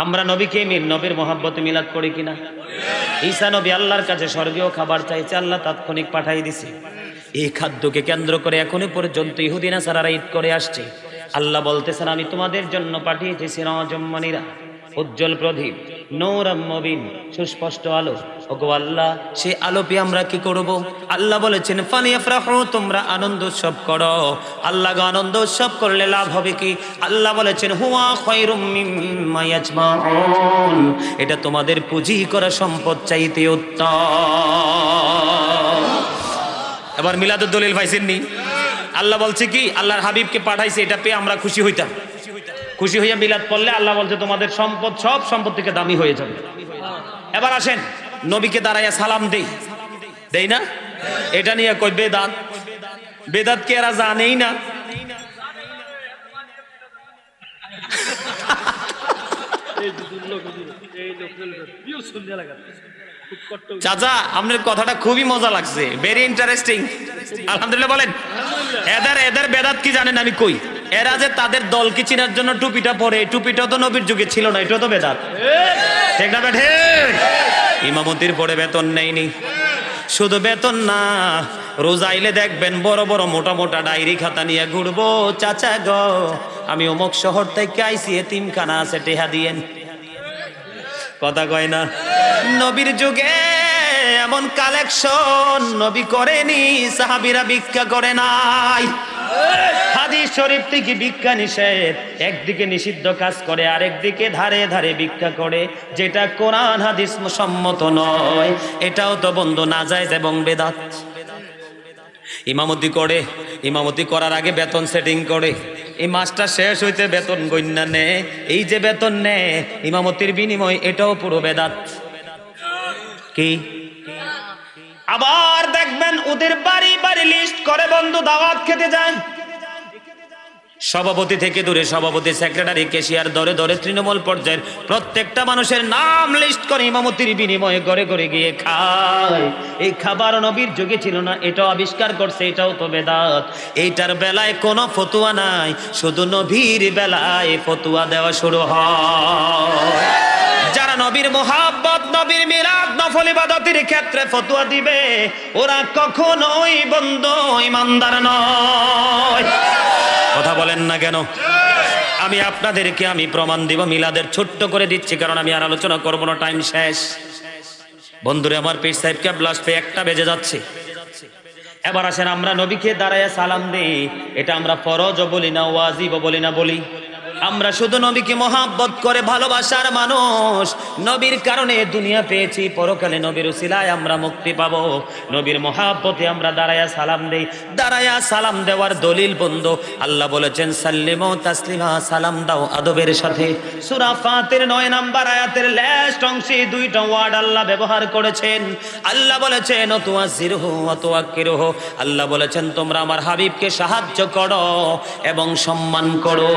আমরা নবীকে নবীর মহব্বতে মিলাদ করি কিনা? ঈসা নবী আল্লাহর কাছে স্বর্গীয় খাবার চাইছে, আল্লাহ তাৎক্ষণিক পাঠাই দিছে। এই খাদ্যকে কেন্দ্র করে এখনো পর্যন্ত ইহুদি নাসারারা ঈদ করে আসছে। আল্লাহ বলতেছেন, আমি তোমাদের জন্য পাঠিয়েছি সিরাজুম মুনিরা, উজ্জ্বল প্রদীপ, নূরুম মুবিন, সুস্পষ্ট আলো। ওগো আল্লাহ, সেই আলো পেয়ে আমরা কি করব? আল্লাহ বলেছেন ফালিয়াফরাহু, তোমরা আনন্দ উৎসব করো। আল্লাহ আনন্দ উৎসব করলে লাভ হবে কি? আল্লাহ বলেছেন হুয়া খায়রুম মিম্মা ইয়াজমাউন, এটা তোমাদের পুঁজি করা সম্পদ চাইতে উত্তম। এবার মিলাদুদ দলিল পাইছেননি? আল্লাহ বলছে কি, আল্লাহর হাবিবকে পাঠাইছে, এটা পেয়ে আমরা খুশি হইতাম। খুশি হইয়া মিলাদ পড়লে আল্লাহ বলছে তোমাদের সম্পদ সব সম্পদ থেকে দামি হয়ে যাবে। এবার আসেন, নবীকে দাঁড়াইয়া সালাম দেই না? এটা নিয়ে কই বেদাত, বেদাত কে এরা জানেই না। চাচা, আপনার কথাটা খুবই মজা লাগছে, ভেরি ইন্টারেস্টিং, আলহামদুলিল্লাহ বলেন। এদের বেদাত কি জানেন আমি কই? এরা যে তাদের দলকে চিনার জন্য টুপিটা পরে, টুপিটা তো নবীর যুগে ছিল না, এটা তো বেদাত, ঠিক না বেঠে? ইমামতির পরে বেতন নেইনি, শুধু বেতন না, রোজা আইলে দেখবেন বড় বড় মোটা মোটা ডায়েরি খাতা নিয়ে ঘুরবো, চাচা গো আমি অমুক শহর থেকে আইসি, এতিমখানা আছে টেহা দিয়েন। কথা কয় না? নবীর যুগে এমন কালেকশন নবী করেনি, সাহাবীরা ভিক্ষা করে নাই। হাদিস শরীফ থেকে ভিক্ষা নিষেধ, একদিকে নিষিদ্ধ কাজ করে, আরেকদিকে ধারে ধারে ভিক্ষা করে, যেটা কোরআন হাদিস সম্মত নয়, এটাও তো বন্ধু নাজায়েজ এবং বেদাত। ইমামতি করে, ইমামতি করার আগে বেতন সেটিং করে, এই মাসটা শেষ হইতে বেতন গণ্যা নে, এই যে বেতন নে ইমামতির বিনিময়, এটাও পুরো বেদাত। কি? আবার দেখবেন ওদের বাড়ি বাড়ি লিস্ট করে বন্ধু দাওয়াত খেতে যায়, সভাপতি থেকে দূরে সভাপতি, সেক্রেটারি, ক্যাশিয়ার, দরে দরে তৃণমূল পর্যায়ের প্রত্যেকটা মানুষের নাম লিস্ট করে ইমামতির বিনিময়ে ঘরে ঘরে গিয়ে খায়। এই খাবার নবীর যুগে ছিল না, এটাও আবিষ্কার করছে, এটাও তো বেদাত। এইটার বেলায় কোনো ফতুয়া নাই, শুধু নবীর বেলায় ফতুয়া দেওয়া শুরু হয়। যারা নবীর মুহাব্বত, নবীর মিলাদ, নফল ইবাদতের ক্ষেত্রে ফতোয়া দিবে, ওরা কখনোই বন্ধু ইমানদার নয়। কথা বলেন না কেন? আমি আপনাদেরকে প্রমাণ দিব, মিলাদের ছোট্ট করে দিচ্ছি, কারণ আমি আর আলোচনা করবো না, টাইম শেষ। বন্ধুরে আমার, পীর সাহেব কেবলা আসবে, 1টা বেজে যাচ্ছে। এবার আসেন, আমরা নবীকে দাঁড়ায় সালাম দেই, এটা আমরা ফরজও বলি না, ওয়াজিবও বলি না, বলি আমরা শুধু নবীকে মহাব্বত করে ভালোবাসার মানুষ। নবীর কারণে দুনিয়া পেয়েছি, পরকালে নবীর উসিলায় আমরা মুক্তি পাবো। নবীর মহাব্বতে আমরা দাঁড়ায়া সালাম দেই। দাঁড়ায়া সালাম দেওয়ার দলিল বন্ধু, আল্লাহ বলেছেন সাল্লিমু তাসলিমা, সালাম দাও আদবের সাথে। সূরা ফাতির 9 নম্বর আয়াতের লাস্ট অংশে 2টা ওয়ার্ড আল্লাহ ব্যবহার করেছেন। আল্লাহ বলেছেন তুয়াজিরহু ওয়া তুয়াক্কিরহু, আল্লাহ বলেছেন তোমরা আমার হাবিবকে সাহায্য করো এবং সম্মান করো।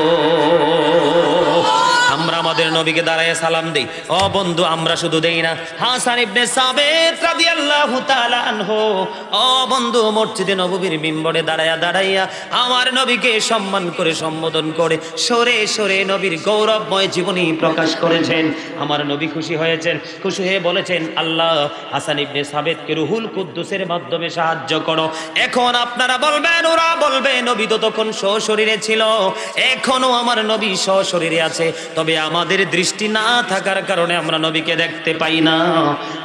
আমরা আমাদের নবীকে দাঁড়ায় সালাম দেই। ও বন্ধু, আমরা শুধু দেই না, হাসান ইবনে সাবিত রাদিয়াল্লাহু তাআলা আনহু, ও বন্ধু, মসজিদে নববীর মিম্বরে দাঁড়াইয়া আমার নবীকে সম্মান করে, সম্বোধন করে, সরে সরে নবীর গৌরবময় জীবনী প্রকাশ করেছেন। আমার নবী খুশি হয়েছেন, খুশি হয়ে বলেছেন আল্লাহ হাসান ইবনে সাবিতকে রুহুল কুদ্দুসের মাধ্যমে সাহায্য করো। এখন আপনারা বলবেন, ওরা বলবে নবী তো তখন সশরীরে ছিল, এখনো আমার নবী সশরীরে আছে, তবে আমাদের দৃষ্টি না থাকার কারণে আমরা নবীকে দেখতে পাই না।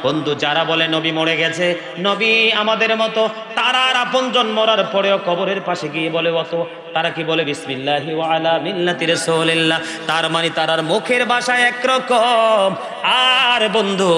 বন্ধু, যারা বলে নবী মরে গেছে, নবী আমাদের মতো তারার আপনজন মরার পরেও কবরের পাশে গিয়ে বলে অত তারা কি বলে বিসমিল্লাহি ওয়া আলা মিল্লাতি রাসূলিল্লাহ, তার মানে তারার মুখের ভাষা একরকম, আর বন্ধু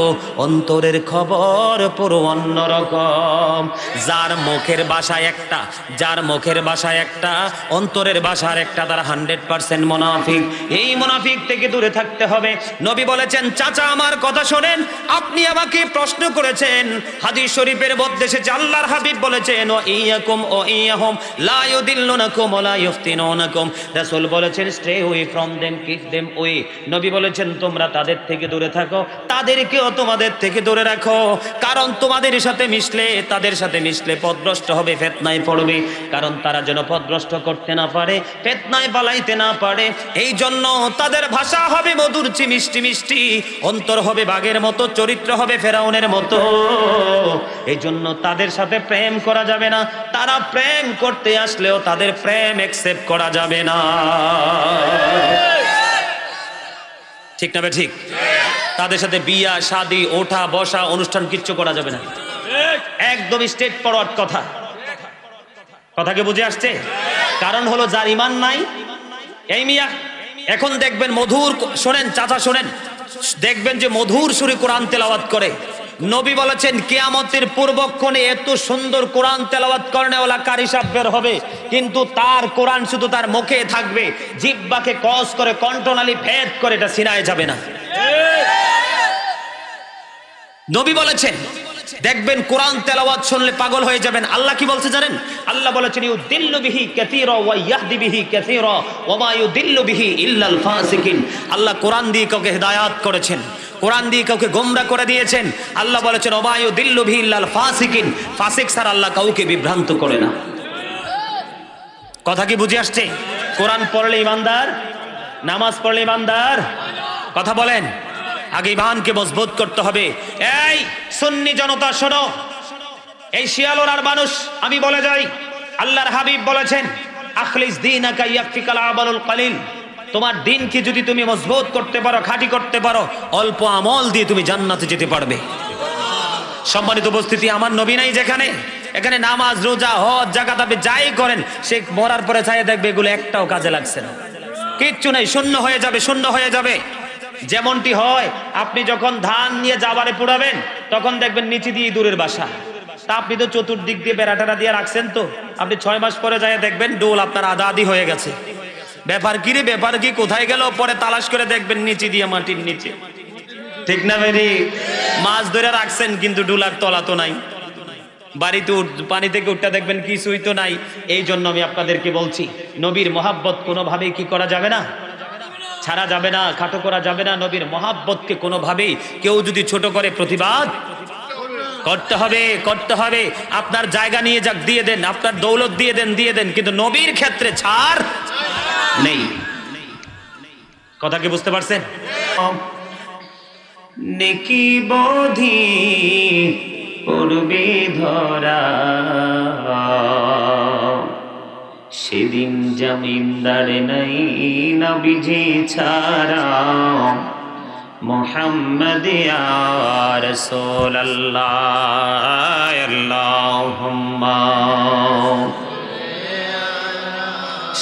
অন্তরের খবর পুরো অন্যরকম। যার মুখের ভাষা একটা, যার মুখের ভাষা একটা, অন্তরের ভাষার একটা, তারা 100% মুনাফিক। এই মুনাফিক থেকে দূরে থাকতে হবে। নবী বলেছেন, চাচা আমার কথা শোনেন, আপনি আমাকে প্রশ্ন করেছেন, হাদিস শরীফের মধ্যে এসেছে আল্লাহর হাবিব বলেছেন, ও ইয়াকুম ও ইয়াহুম লা ইউদিল্লুনাকুম ওয়া লা ইফতিনুনাকুম। রাসূল বলেছেন, stay away from them, keep them away. নবী বলেছেন, তোমরা তাদের থেকে দূরে থাকো, তাদেরকেও তোমাদের থেকে দূরে রাখো, কারণ তোমাদের সাথে মিশলে, তাদের সাথে মিশলে পথভ্রষ্ট হবে, ফিতনায় পড়বে। কারণ তারা যেন পথভ্রষ্ট করতে না পারে, ফিতনায় পালাইতে না পারে, এই জন্য তাদের ভাষা হবে মধুর চি মিষ্টি মিষ্টি, অন্তর হবে বাঘের মতো, চরিত্র হবে ফেরাউনের মতো। এই জন্য তাদের সাথে প্রেম করা যাবে না, তারা প্রেম করতে আসলেও তাদের প্রেম অ্যাকসেপ্ট করা যাবে না। ঠিক না? ঠিক। তাদের সাথে বিয়া শাদী ওঠা বসা অনুষ্ঠান কিচ্ছু করা যাবে না, একদম স্ট্রেট ফরওয়ার্ড কথা। কথা কি বুঝে আসছে? কারণ হলো যার ঈমান নাই, এই মিয়া এখন দেখবেন মধুর, শোনেন চাচা শোনেন, দেখবেন যে মধুর সুরে কোরআন তেলাওয়াত করে। নবী বলেছেন, কিয়ামতের পূর্বক্ষণে এত সুন্দর কোরআন তেলাওয়াত করনেওয়ালা কারি সাহেব বের হবে, কিন্তু তার কোরআন শুধু তার মুখে থাকবে, জিহ্বাকে কস করে কণ্ঠনালী ভেদ করে এটা সিনায় যাবে না। নবী বলেছেন, দেখবেন কোরআন তেলাওয়াত শুনলে পাগল হয়ে যাবেন। আল্লাহ কি বলছে জানেন? আল্লাহ বলেছেন, ইউদিল্লু বিহি কাসীরা ওয়া ইয়াহদি বিহি কাসীরা ওয়া মা ইউদিল্লু বিহি ইল্লাল ফাসিকিন। আল্লাহ কোরআন দিয়ে কাউকে হিদায়াত করেছেন, কোরআন দিয়ে কাউকে গোমরা করে দিয়েছেন। আল্লাহ বলেছেন, ওয়া মা ইউদিল্লু বিহি ইল্লাল ফাসিকিন, ফাসিক ছাড়া আল্লাহ কাউকে বিভ্রান্ত করে না। কথা কি বুঝে আসছে? কোরআন পড়লে ইমানদার, নামাজ পড়লে ইমানদার। কথা বলেন, আগে ইমানকে মজবুত করতে হবে। এই সুন্নি জনতা শোনো, এই শিয়ালরার মানুষ, আমি বলে যাই, আল্লাহর হাবিব বলেছেন, আখলিস দীনাকা ইয়াকফিকাল আমালুল কলিল। তোমার দিনকে যদি তুমি মজবুত করতে পারো, খাঁটি করতে পারো, অল্প আমল দিয়ে তুমি জান্নাতে যেতে পারবে। সম্মানিত উপস্থিতি, আমার নবী নাই যেখানে, এখানে নামাজ রোজা হজ যাকাত আপনি যাই করেন, সে মরার পরে চাইয়ে দেখবে এগুলো একটাও কাজে লাগছে না, কিচ্ছু নাই, শূন্য হয়ে যাবে, শূন্য হয়ে যাবে। যেমনটি হয়, আপনি যখন ধান নিয়ে জাবারে পুড়াবেন, তখন দেখবেন নিচে দিয়ে ইঁদুরের বাসা। তা আপনি তো চতুর্দিক দিয়ে বেড়াটারা দিয়ে রাখছেন, তো আপনি 6 মাস পরে যায় দেখবেন ডোল আপনার আদা আদি হয়ে গেছে। ব্যাপার কি রে, ব্যাপার কি, কোথায় গেল? পরে তালাশ করে দেখবেন নিচে দিয়ে, মাটির নিচে। ঠিক না বেরি? মাছ ধরে রাখছেন কিন্তু ডুলার তলা তো নাই, বাড়িতে পানি থেকে উঠতে দেখবেন কিছুই তো নাই। এই জন্য আমি আপনাদেরকে বলছি, নবীর মহাব্বত কোনোভাবেই কি করা যাবে না, ছাড়া যাবে না, খাটো করা যাবে না। নবীর মহাব্বতকে কোনোভাবেই কেউ যদি ছোট করে, প্রতিবাদ করতে হবে, করতে হবে। আপনার জায়গা নিয়ে যাক, দিয়ে দেন, আপনার দৌলত দিয়ে দেন, দিয়ে দেন, কিন্তু নবীর ক্ষেত্রে ছাড় নেই। কথা কি বুঝতে পারছেন? নেকি বোধি পূর্বে ধরা, সেদিন জমিনদার নাই নবীজি ছাড়া, মুহাম্মদ ইয়া রাসূলুল্লাহ, আল্লাহুম্মা।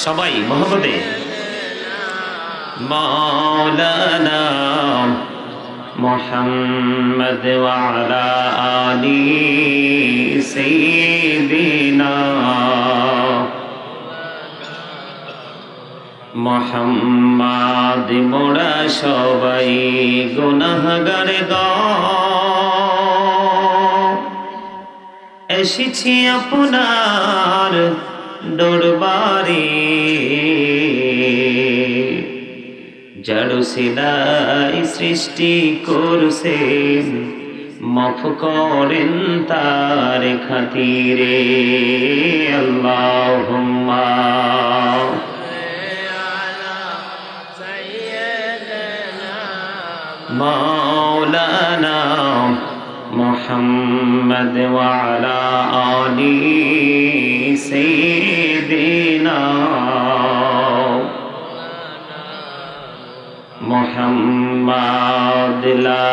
সবাই মহব্বতে মাওলানা মুহাম্মদ ওয়া আলা আলি সাইয়্যিদিনা মুহাম্মদ। মোরা সবাই গুনাহগার গো, এসেছি আপনার দরবারে, যার সিলাই সৃষ্টি করছেন, মাফ করেন তার খাতিরে, আল্লাহুম্মা। মাওলানা মুহাম্মদ ওয়া আলা আলি সাইয়্যিদিনা মুহাম্মদ। লা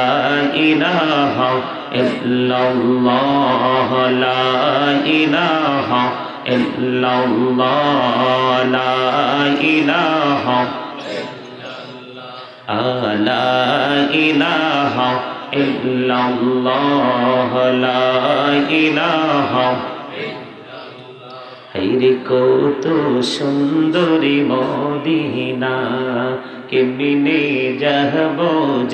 ইলাহা ইল্লাল্লাহ, লা ইলাহা ইল্লাল্লাহ লা ইলাহা লা ইলাহা ইল্লাল্লাহ লা ইলাহা হায়রে কত সুন্দরী মদিনা কেমনে যাব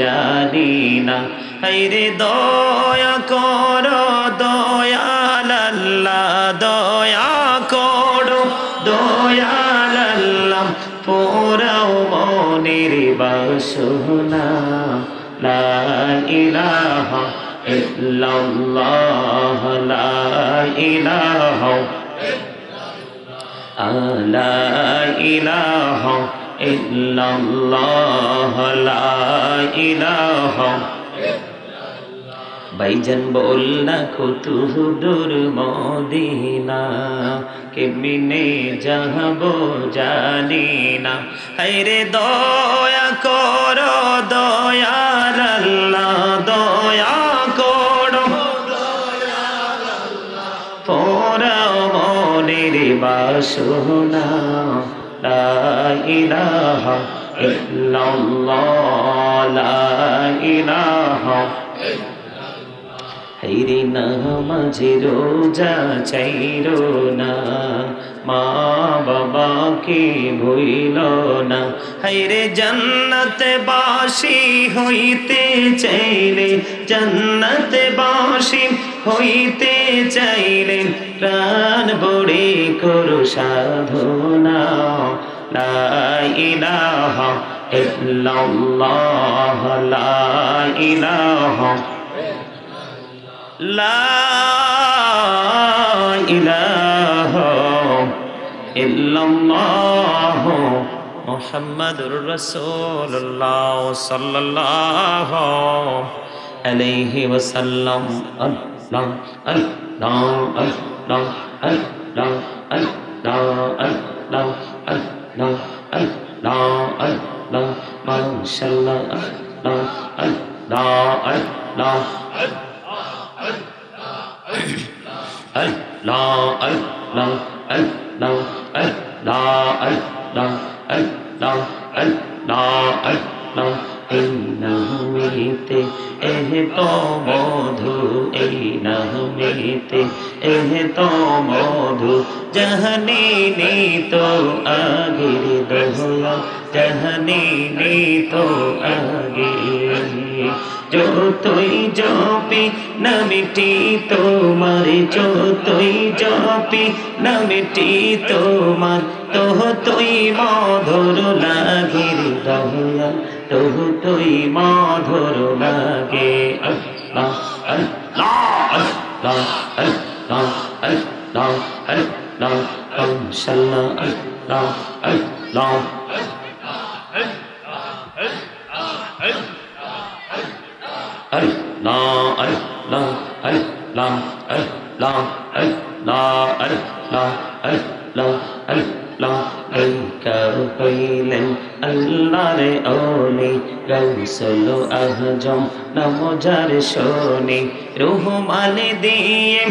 জানি না হায়রে দয়া করো দয়াল আল্লাহ দয়া করো দয়াল আল্লাহ পোরাও মনের বাসনা লা ইলাহা ইল্লাল্লাহ লা ইলাহা লা ইলাহা ইল্লাল্লাহ লা ইলাহা ভাইজান বল না কত দূর মদিনা কেমনে যাব জানি না হায়রে দয়া করো দয়াল আল্লাহ দয়া করো পোরাও মনের বাসনা লা ইলাহা ইল্লাল্লাহ লা ইলাহা হায়রে নামাজে রোজা চাইরো না মা বাবাকে ভুইল না হায়রে জান্নাতে বাসী হইতে চাইলে জান্নাতে বাসী হইতে চাইলে প্রাণ ভরে করো সাধনা লা ইলাহা ইল্লাল্লাহ লা ইলাহা লা ইলাহা ইল্লাল্লাহ মুহাম্মাদুর রাসূলুল্লাহ সাল্লাল্লাহু আলাইহি ওয়াসাল্লাম আল্লাহ আল্লাহ আল্লাহ আল্লাহ আল্লাহ আল্লাহ আল্লাহ আল্লাহ মাশাআল্লাহ আল্লাহ আল্লাহ আল্লাহ Allah Allah Allah Allah Allah Allah Allah Allah এই নামেতে তো মধু এই নামেতে তো মধু জাহানি নি তো আগের দোলা জাহানি নি তো আগে যতই জপি নামটি তোমার যতই জপি নামটি তোমার তোই মধুর লাগে দয়া তোই মধুর লাগে আল্লাহ আল্লাহ আল্লাহ আল্লাহ আল্লাহ আল্লাহ ইনশাআল্লাহ আল্লাহ আল্লাহ Allah Allah Allah Allah Allah Allah Allah Allah Aikar hইলেন আল্লাহর ওলি রাসূল আজম নামজার শোনে রহমানে দিয়ে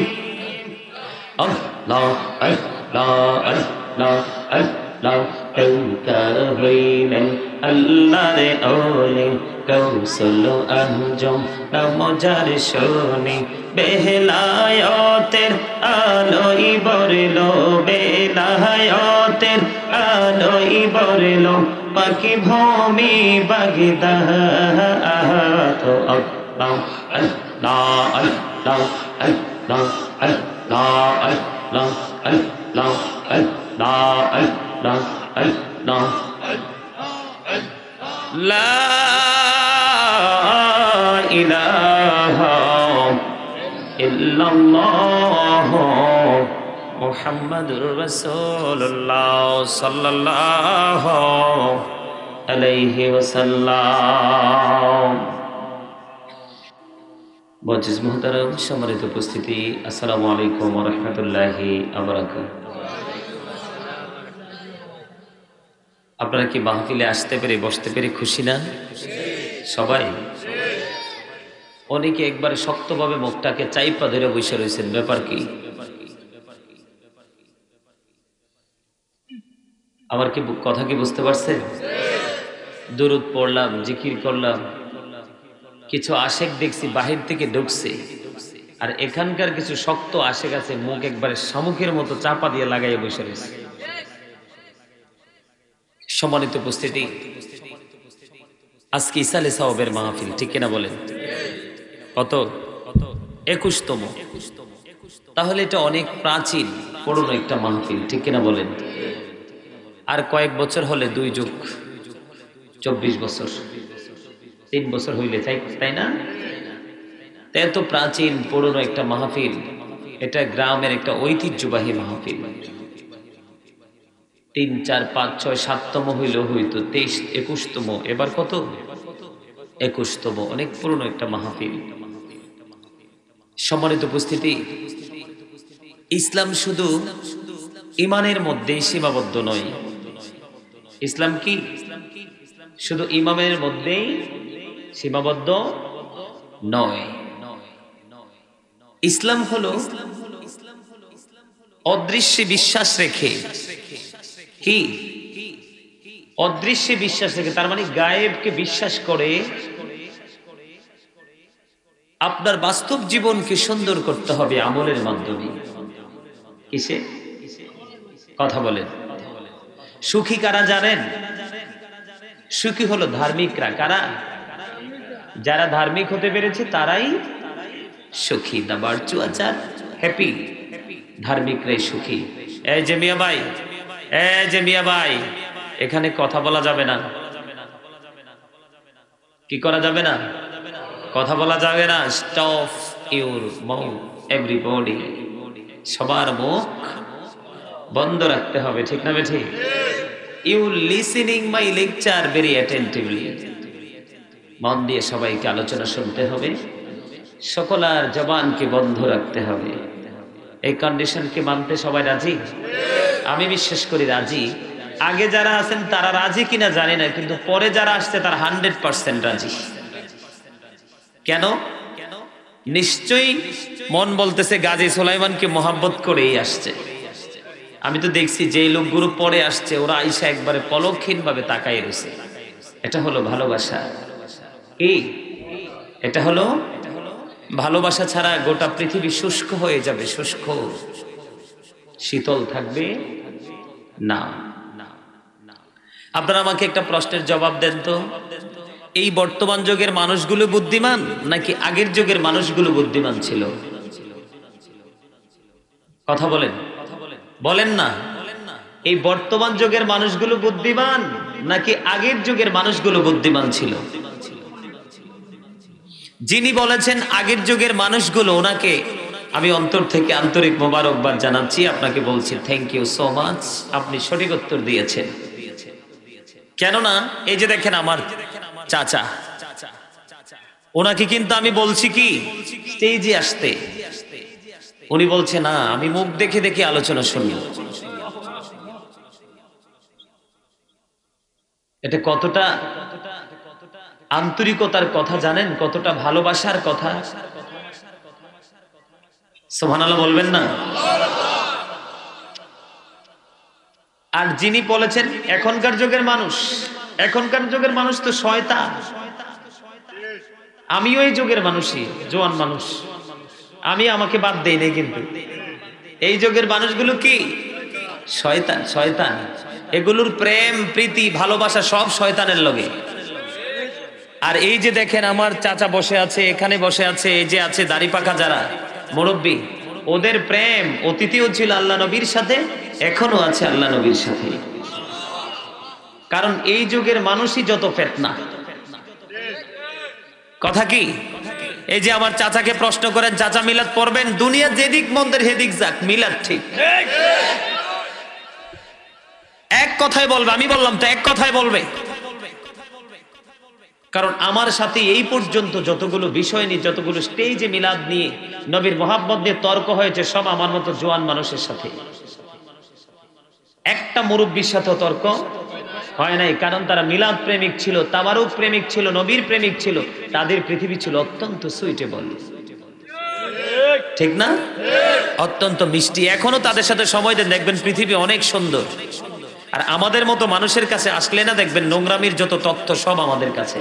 Allah Allah Allah Allah Aikar hইলেন আল্লাহর ওলি রাসূল আজম নামজার শোনে বেলায়েতের আলোই বরলো বেলায়েতের আলোই বরলো পাখি ভূমি বাগদা তো আল্লাহ আল্লাহ আল্লাহ আল্লাহ আল্লাহ আল্লাহ আল্লাহ আল্লাহ আল্লাহ আল্লাহ লা ইলাহা ইল্লাল্লাহ মুহাম্মাদুর রাসূলুল্লাহ সাল্লাল্লাহু আলাইহি ওয়াসাল্লাম। মুআজ্জিজ মুহতারাম, সম্মানিত উপস্থিতি, আসসালামু আলাইকুম ওয়া রাহমাতুল্লাহি ওয়া বারাকাতুহু। আপনারা কি মাহফিলে আসতে পেরে বসতে পেরে খুশি না? সবাই অনেকে একবারে শক্তভাবে মুখটাকে চাইপা ধরে বসে রয়েছেন, ব্যাপার কি? আমার কি কথা কি বুঝতে পারছেন? দুরূদ পড়লাম, জিকির করলাম, কিছু আশেক দেখছি বাহির থেকে ঢুকছে, আর এখানকার কিছু শক্ত আশেক আছে মুখ একবারে শামুকের মতো চাপা দিয়ে লাগাইয়া বসে রয়েছে। সম্মানিত উপস্থিতি, আজকে ইসালে সাওয়াবের মাহফিল, ঠিক কিনা বলেন? কত? 21তম। তাহলে এটা অনেক প্রাচীন পুরনো একটা মাহফিল, ঠিক কিনা বলেন? আর কয়েক বছর হলে 2 যুগ 24 বছর, 3 বছর হইলে, তাই না? এত প্রাচীন পুরনো একটা মাহফিল, এটা গ্রামের একটা ঐতিহ্যবাহী মাহফিল। 3, 4, 5, 6, 7তম হইলেও হইতো, 23, 21তম, এবার কত? 21তম। অনেক পুরনো একটা মাহফিল। সম্মানিত উপস্থিতি, ইসলাম শুধু ইমানের মধ্যেই সীমাবদ্ধ নয়। ইসলাম কি শুধু ইমামের মধ্যেই সীমাবদ্ধ নয়। ইসলাম হলো অদৃশ্যে বিশ্বাস রেখে, কি অদৃশ্যে বিশ্বাস রেখে, তার মানে গায়েবকে বিশ্বাস করে আপনার বাস্তব জীবনকে সুন্দর করতে হবে আমলের মাধ্যমে। কিসে? কথা বলেন। সুখী কারা জানেন? সুখী হলো ধার্মিকরা। কারা? যারা ধার্মিক হতে পেরেছে তারাই সুখী। দা ভার্চুয়াস আর হ্যাপি। ধার্মিকরাই সুখী। এই যে মিয়া ভাই, এই যে মিয়া ভাই, এখানে কথা বলা যাবে না। কি করা যাবে না? কথা বলা যাবে না। Stop your mouth everybody. সবার মুখ বন্ধ রাখতে হবে, ঠিক না বেঠি? You listening my lecture very attentively. মন দিয়ে সবাইকে আলোচনা শুনতে হবে, সকলার জবানকে বন্ধ রাখতে হবে। এই কন্ডিশনকে মানতে সবাই রাজি? আমি বিশ্বাস করি রাজি। আগে যারা আছেন তারা রাজি কিনা জানি না, কিন্তু পরে যারা আসছে তারা 100% রাজি। কেন? নিশ্চয়ই মন বলতেছে গাজী সুলাইমানকে মোহাব্বত করেই আসছে। আমি তো দেখছি যে লোকগুলো পরে আসছে, ওরা আইসা একবারে পলকহীন ভাবে তাকাই রয়েছে। এটা হলো ভালোবাসা। কি এটা হলো ভালোবাসা? ছাড়া গোটা পৃথিবী শুষ্ক হয়ে যাবে, শুষ্ক, শীতল থাকবে না। আপনারা আমাকে একটা প্রশ্নের জবাব দেন তো, এই বর্তমান যুগের মানুষগুলো বুদ্ধিমান নাকি আগের যুগের মানুষগুলো বুদ্ধিমান ছিল? কথা বলেন, বলেন না। এই বর্তমান যুগের মানুষগুলো বুদ্ধিমান নাকি আগের যুগের মানুষগুলো বুদ্ধিমান ছিল? যিনি বলেছেন আগের যুগের মানুষগুলো, ওনাকে আমি অন্তর থেকে আন্তরিক মোবারকবাদ জানাচ্ছি। আপনাকে বলছি থ্যাংক ইউ সো মাচ, আপনি সঠিক উত্তর দিয়েছেন। কেননা এই যে দেখেন আমার চাচা, ওনাকে কিন্তু আমি বলছি কি স্টেজে আসতে, উনি বলছে না আমি মুখ দেখে দেখে আলোচনা শুনি। এটা কতটা আন্তরিকতার কথা জানেন? কতটা ভালোবাসার কথা। সুবহানাল্লাহ বলবেন না? আর যিনি বলেছেন এখনকার যুগের মানুষ, এখনকার যুগের মানুষ তো শয়তান। আমিও এই যুগের মানুষই, জোয়ান মানুষ, আমি আমাকে বাদ দেই নাই, কিন্তু এই যুগের মানুষগুলো কি শয়তান। শয়তান এগুলোর প্রেম প্রীতি ভালোবাসা সব শয়তানের লগে। আর এই যে দেখেন আমার চাচা বসে আছে, এখানে বসে আছে, এই যে আছে দাড়ি পাকা যারা মুরব্বী, ওদের প্রেম অতীতেও ছিল আল্লাহ নবীর সাথে, এখনো আছে আল্লাহ নবীর সাথে। কারণ এই যুগের মানুষই যত ফেতনা। কথা কি? এই যে আমার চাচাকে প্রশ্ন করেন, চাচা মিলাদ পড়বেন? দুনিয়া যেদিক মন্দের হেদিক যাক, মিলাদ ঠিক। এক কথাই বলবে, আমি বললাম তো এক কথাই বলবে। কারণ আমার সাথে এই পর্যন্ত যতগুলো বিষয় নিয়ে, যতগুলো স্টেজে মিলাদ নিয়ে, নবীর মোহাব্বত নিয়ে তর্ক হয়েছে, সব আমার মতো জোয়ান মানুষের সাথে। একটা মুরব্বীর সাথে তর্ক হয় নাই, কারণ তারা মিলাদ প্রেমিক ছিল, তাবারুক প্রেমিক ছিল, নবীর প্রেমিক ছিল, তাদের পৃথিবী ছিল অত্যন্ত সুইটেবল, ঠিক না? অত্যন্ত মিষ্টি। এখনো তাদের সাথে সময় দেন, দেখবেন পৃথিবী অনেক সুন্দর। আর আমাদের মতো মানুষের কাছে আসলে না দেখবেন নোংরামির যত তথ্য সব আমাদের কাছে।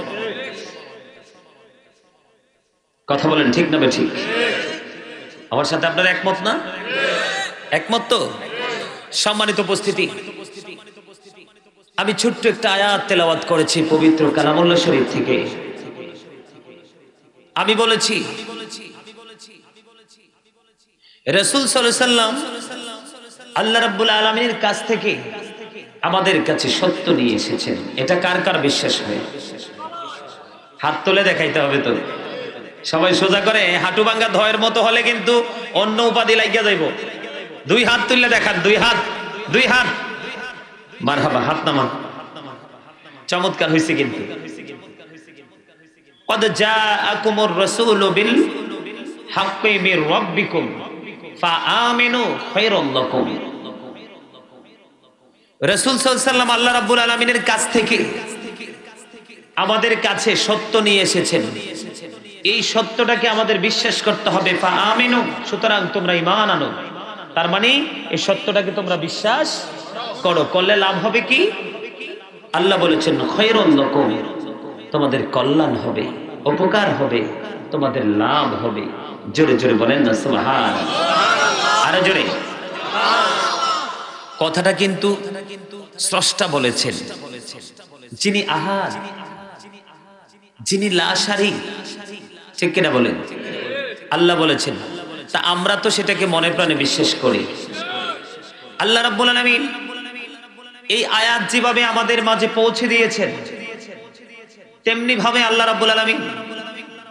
কথা বলেন ঠিক না ঠিক? আমার সাথে আপনারা একমত না? একমত তো? সম্মানিত উপস্থিতি, আমি ছোট্ট একটা আয়াত তেলাওয়াত করেছি পবিত্র কালামুল্লাহ শরীফ থেকে। আমি বলেছি রাসূল সাল্লাল্লাহু আলাইহি সাল্লাম আল্লাহ রাব্বুল আলামিনের কাছ থেকে আমাদের কাছে সত্য নিয়ে এসেছেন। এটা কার কার বিশ্বাস হয়? হাত তুলে দেখাইতে হবে তো। সবাই সোজা করে হাঁটু ভাঙ্গা ধয়ের মতো হলে কিন্তু অন্য উপাধি লাগিয়া যাইব। দুই হাত তুললে দেখান, দুই হাত, দুই হাত। মারহাবা, হাত নামান। চমৎকার হয়েছে কিন্তু। قد جاءكم الرسول بالحق من ربكم فآمنوا خير لكم। রাসূল সাল্লাল্লাহু আলাইহি ওয়াসাল্লাম আল্লাহ রাব্বুল আলামিনের কাছ থেকে আমাদের কাছে সত্য নিয়ে এসেছেন। এই সত্যটাকে আমাদের বিশ্বাস করতে হবে। ফাআমিনু, সুতরাং তোমরা ঈমান আনো। তার মানে এই সত্যটাকে তোমরা বিশ্বাস করো। করলে লাভ হবে কি? আল্লাহ বলেছেন খায়রুল লাকুম, তোমাদের কল্যাণ হবে, উপকার হবে, তোমাদের লাভ হবে। জোরে জোরে বলেন না সুবহানাল্লাহ। আরো জোরে। কথাটা কিন্তু স্রষ্টা বলেছেন, যিনি আহাদ, যিনি লাশারি, ঠিক কিনা বলেন? আল্লাহ বলেছেন। তা আমরা তো সেটাকে মনে প্রাণে বিশ্বাস করি। আল্লাহ রাব্বুল আলামিন এই আয়াত যেভাবে আমাদের মাঝে পৌঁছে দিয়েছেন, তেমনি ভাবে আল্লাহ রাব্বুল আলামিন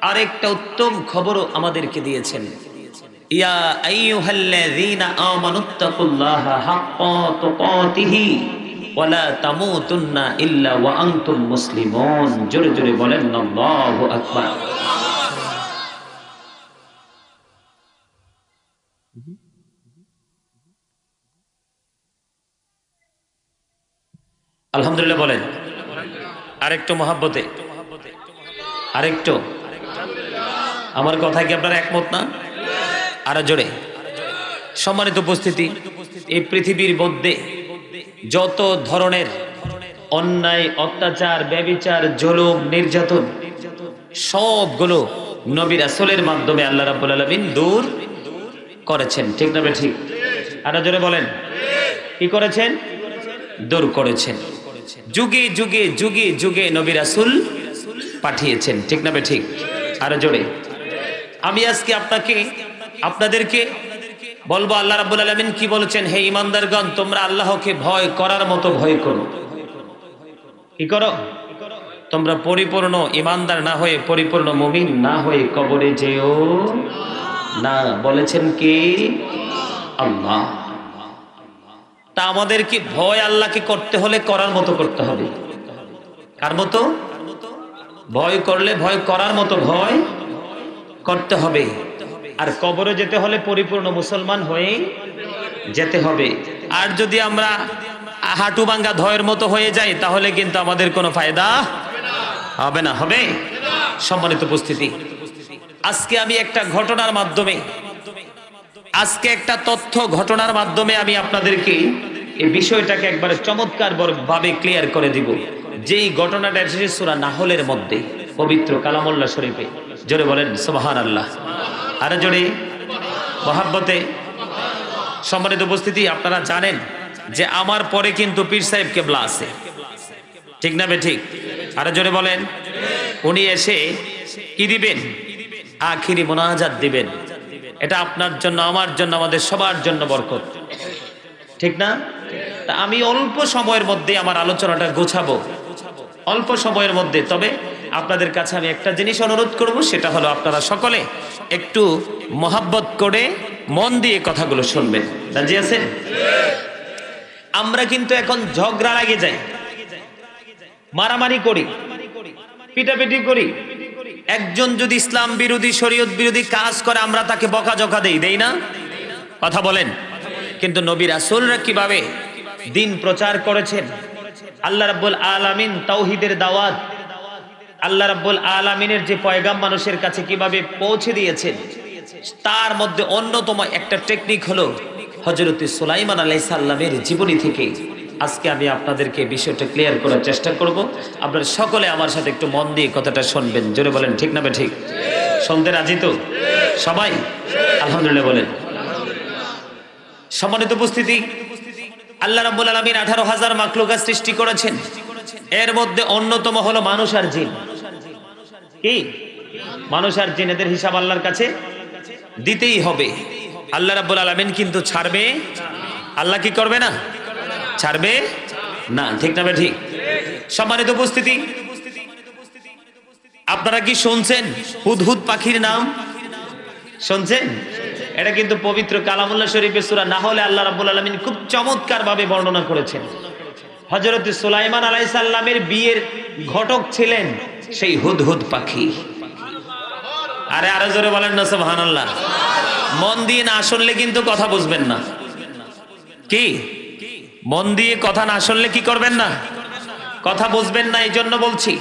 আরেকটা উত্তম খবরও আমাদেরকে দিয়েছেন। ইয়া আইয়ুহাল্লাযীনা আমানুত্তাকুল্লাহা হাক্কা তুকাতিহি ওয়া লা তামুতুন্না ইল্লা ওয়া আনতুম মুসলিমুন। জোরে জোরে বলেন আল্লাহু আকবার। আলহামদুলিল্লাহ বলেন। আরেকটু মহাব্বতে, আরেকটু। আমার কথা কি আপনারা একমত না? আরো জোরে। সম্মানিত উপস্থিতি, এই পৃথিবীর মধ্যে যত ধরনের অন্যায়, অত্যাচার, ব্যভিচার, জুলুম, নির্যাতন সবগুলো নবী রাসূলের মাধ্যমে আল্লাহ রাব্বুল আলামিন দূর করেছেন। ঠিক না ঠিক? আরো জোরে বলেন। কি করেছেন? দূর করেছেন। যুগে যুগে যুগে যুগে নবী রাসূল পাঠিয়েছেন। ঠিক না ঠিক? আরো জোরে। আমি আজকে আপনাদেরকে বলবো আল্লাহ রাব্বুল আলামিন কি বলেছেন? হে ঈমানদারগণ, তোমরা আল্লাহকে ভয় করার মতো ভয় করো। কি করো? তোমরা পরিপূর্ণ ঈমানদার না হয়ে, পরিপূর্ণ মুমিন না হয়ে কবরে যেও না। বলেছেন কি? আল্লাহ। তা আমাদেরকে ভয় আল্লাহকে করতে হলে করার মতো করতে হবে। কার মতো? ভয় করলে ভয় করার মতো ভয় করতে হবে। আর কবরে যেতে হলে পরিপূর্ণ মুসলমান হয়ে যেতে হবে। আর যদি আমরা হাঁটু ভাঙ্গা ধয়ের মতো হয়ে যাই তাহলে কিন্তু আমাদের কোনো ফায়দা হবে না। হবে? সম্মানিত উপস্থিতি, আজকে আমি একটা ঘটনার মাধ্যমে, আজকে একটা তথ্য ঘটনার মাধ্যমে আমি আপনাদেরকে এই বিষয়টাকে একবারে চমৎকার ভাবে ক্লিয়ার করে দিব। যেই ঘটনাটা এসেছে সূরা নাহলের মধ্যে, পবিত্র কালামুল্লাহ শরীফে। জোরে বলেন সুবহানাল্লাহ। আরে জোরে মহাব্বতে। সম্মানিত উপস্থিতি, আপনারা জানেন যে আমার পরে কিন্তু পীর সাহেব কেবলা আছে। ঠিক না ঠিক? আরে জোরে বলেন। উনি এসে কি দিবেন? আখিরি মুনাজাত দিবেন। এটা আপনার জন্য, আমার জন্য, আমাদের সবার জন্য বরকত। ঠিক না? তা আমি অল্প সময়ের মধ্যে আমার আলোচনাটা গোছাবো, অল্প সময়ের মধ্যে। তবে আপনাদের কাছে আমি একটা জিনিস অনুরোধ করব, সেটা হলো আপনারা সকলে একটু মহাব্বত করে মন দিয়ে কথাগুলো শুনবেন। রাজি আছেন? আমরা কিন্তু এখন ঝগড়া লাগে যাই, মারামারি করি, পিটাপিটি করি। একজন যদি ইসলাম বিরোধী, শরীয়ত বিরোধী কাজ করে আমরা তাকে বকাঝকা দেই না? কথা বলেন। কিন্তু নবী রাসূলরা কিভাবে দিন প্রচার করেছেন, আল্লাহ রাব্বুল আলামিন তাওহীদের দাওয়াত, আল্লাহ রাব্বুল আলামিনের যে পয়গাম মানুষের কাছে কিভাবে পৌঁছে দিয়েছেন, তার মধ্যে অন্যতম একটা টেকনিক হলো হযরত সুলাইমান আলাইহিস সালামের জীবনী থেকে আজকে আমি আপনাদেরকে বিষয়টা ক্লিয়ার করার চেষ্টা করব। আপনারা সকলে আমার সাথে একটু মন দিয়ে কথাটা শুনবেন। জোরে বলেন ঠিক না ঠিক? শুনতে রাজি তো সবাই? আলহামদুলিল্লাহ বলেন। সম্মানিত উপস্থিতি, আল্লাহ রাব্বুল আলামিন 18,000 মাখলুকাত সৃষ্টি করেছেন। এর মধ্যে অন্যতম হলো মানুষ আর জিন। কি? মানুষ আর জিন, এদের হিসাব আল্লাহর কাছে দিতেই হবে। আল্লাহ রাব্বুল আলামিন কিন্তু ছাড়বে, আল্লাহ কি করবে না? ছাড়বে না, ঠিক না ঠিক? সম্মানিত উপস্থিতি, আপনারা কি শুনছেন হুদহুদ পাখির নাম? শুনছেন? এটা কিন্তু পবিত্র কালামুল্লাহ শরীফের সূরা নাহলে আল্লাহ রাব্বুল আলামিন খুব চমৎকার ভাবে বর্ণনা করেছেন। হযরত সুলাইমান আলাইহিস সালামের বিয়ের ঘটক ছিলেন সেই হুদহুদ পাখি। আরে আরো জোরে বলেন না সুবহানাল্লাহ। মন দিয়ে না শুনলে কিন্তু কথা বুঝবেন না। কি? মন দিয়ে কথা না শুনলে কি করবেন না? কথা বুঝবেন না। এই জন্য বলছি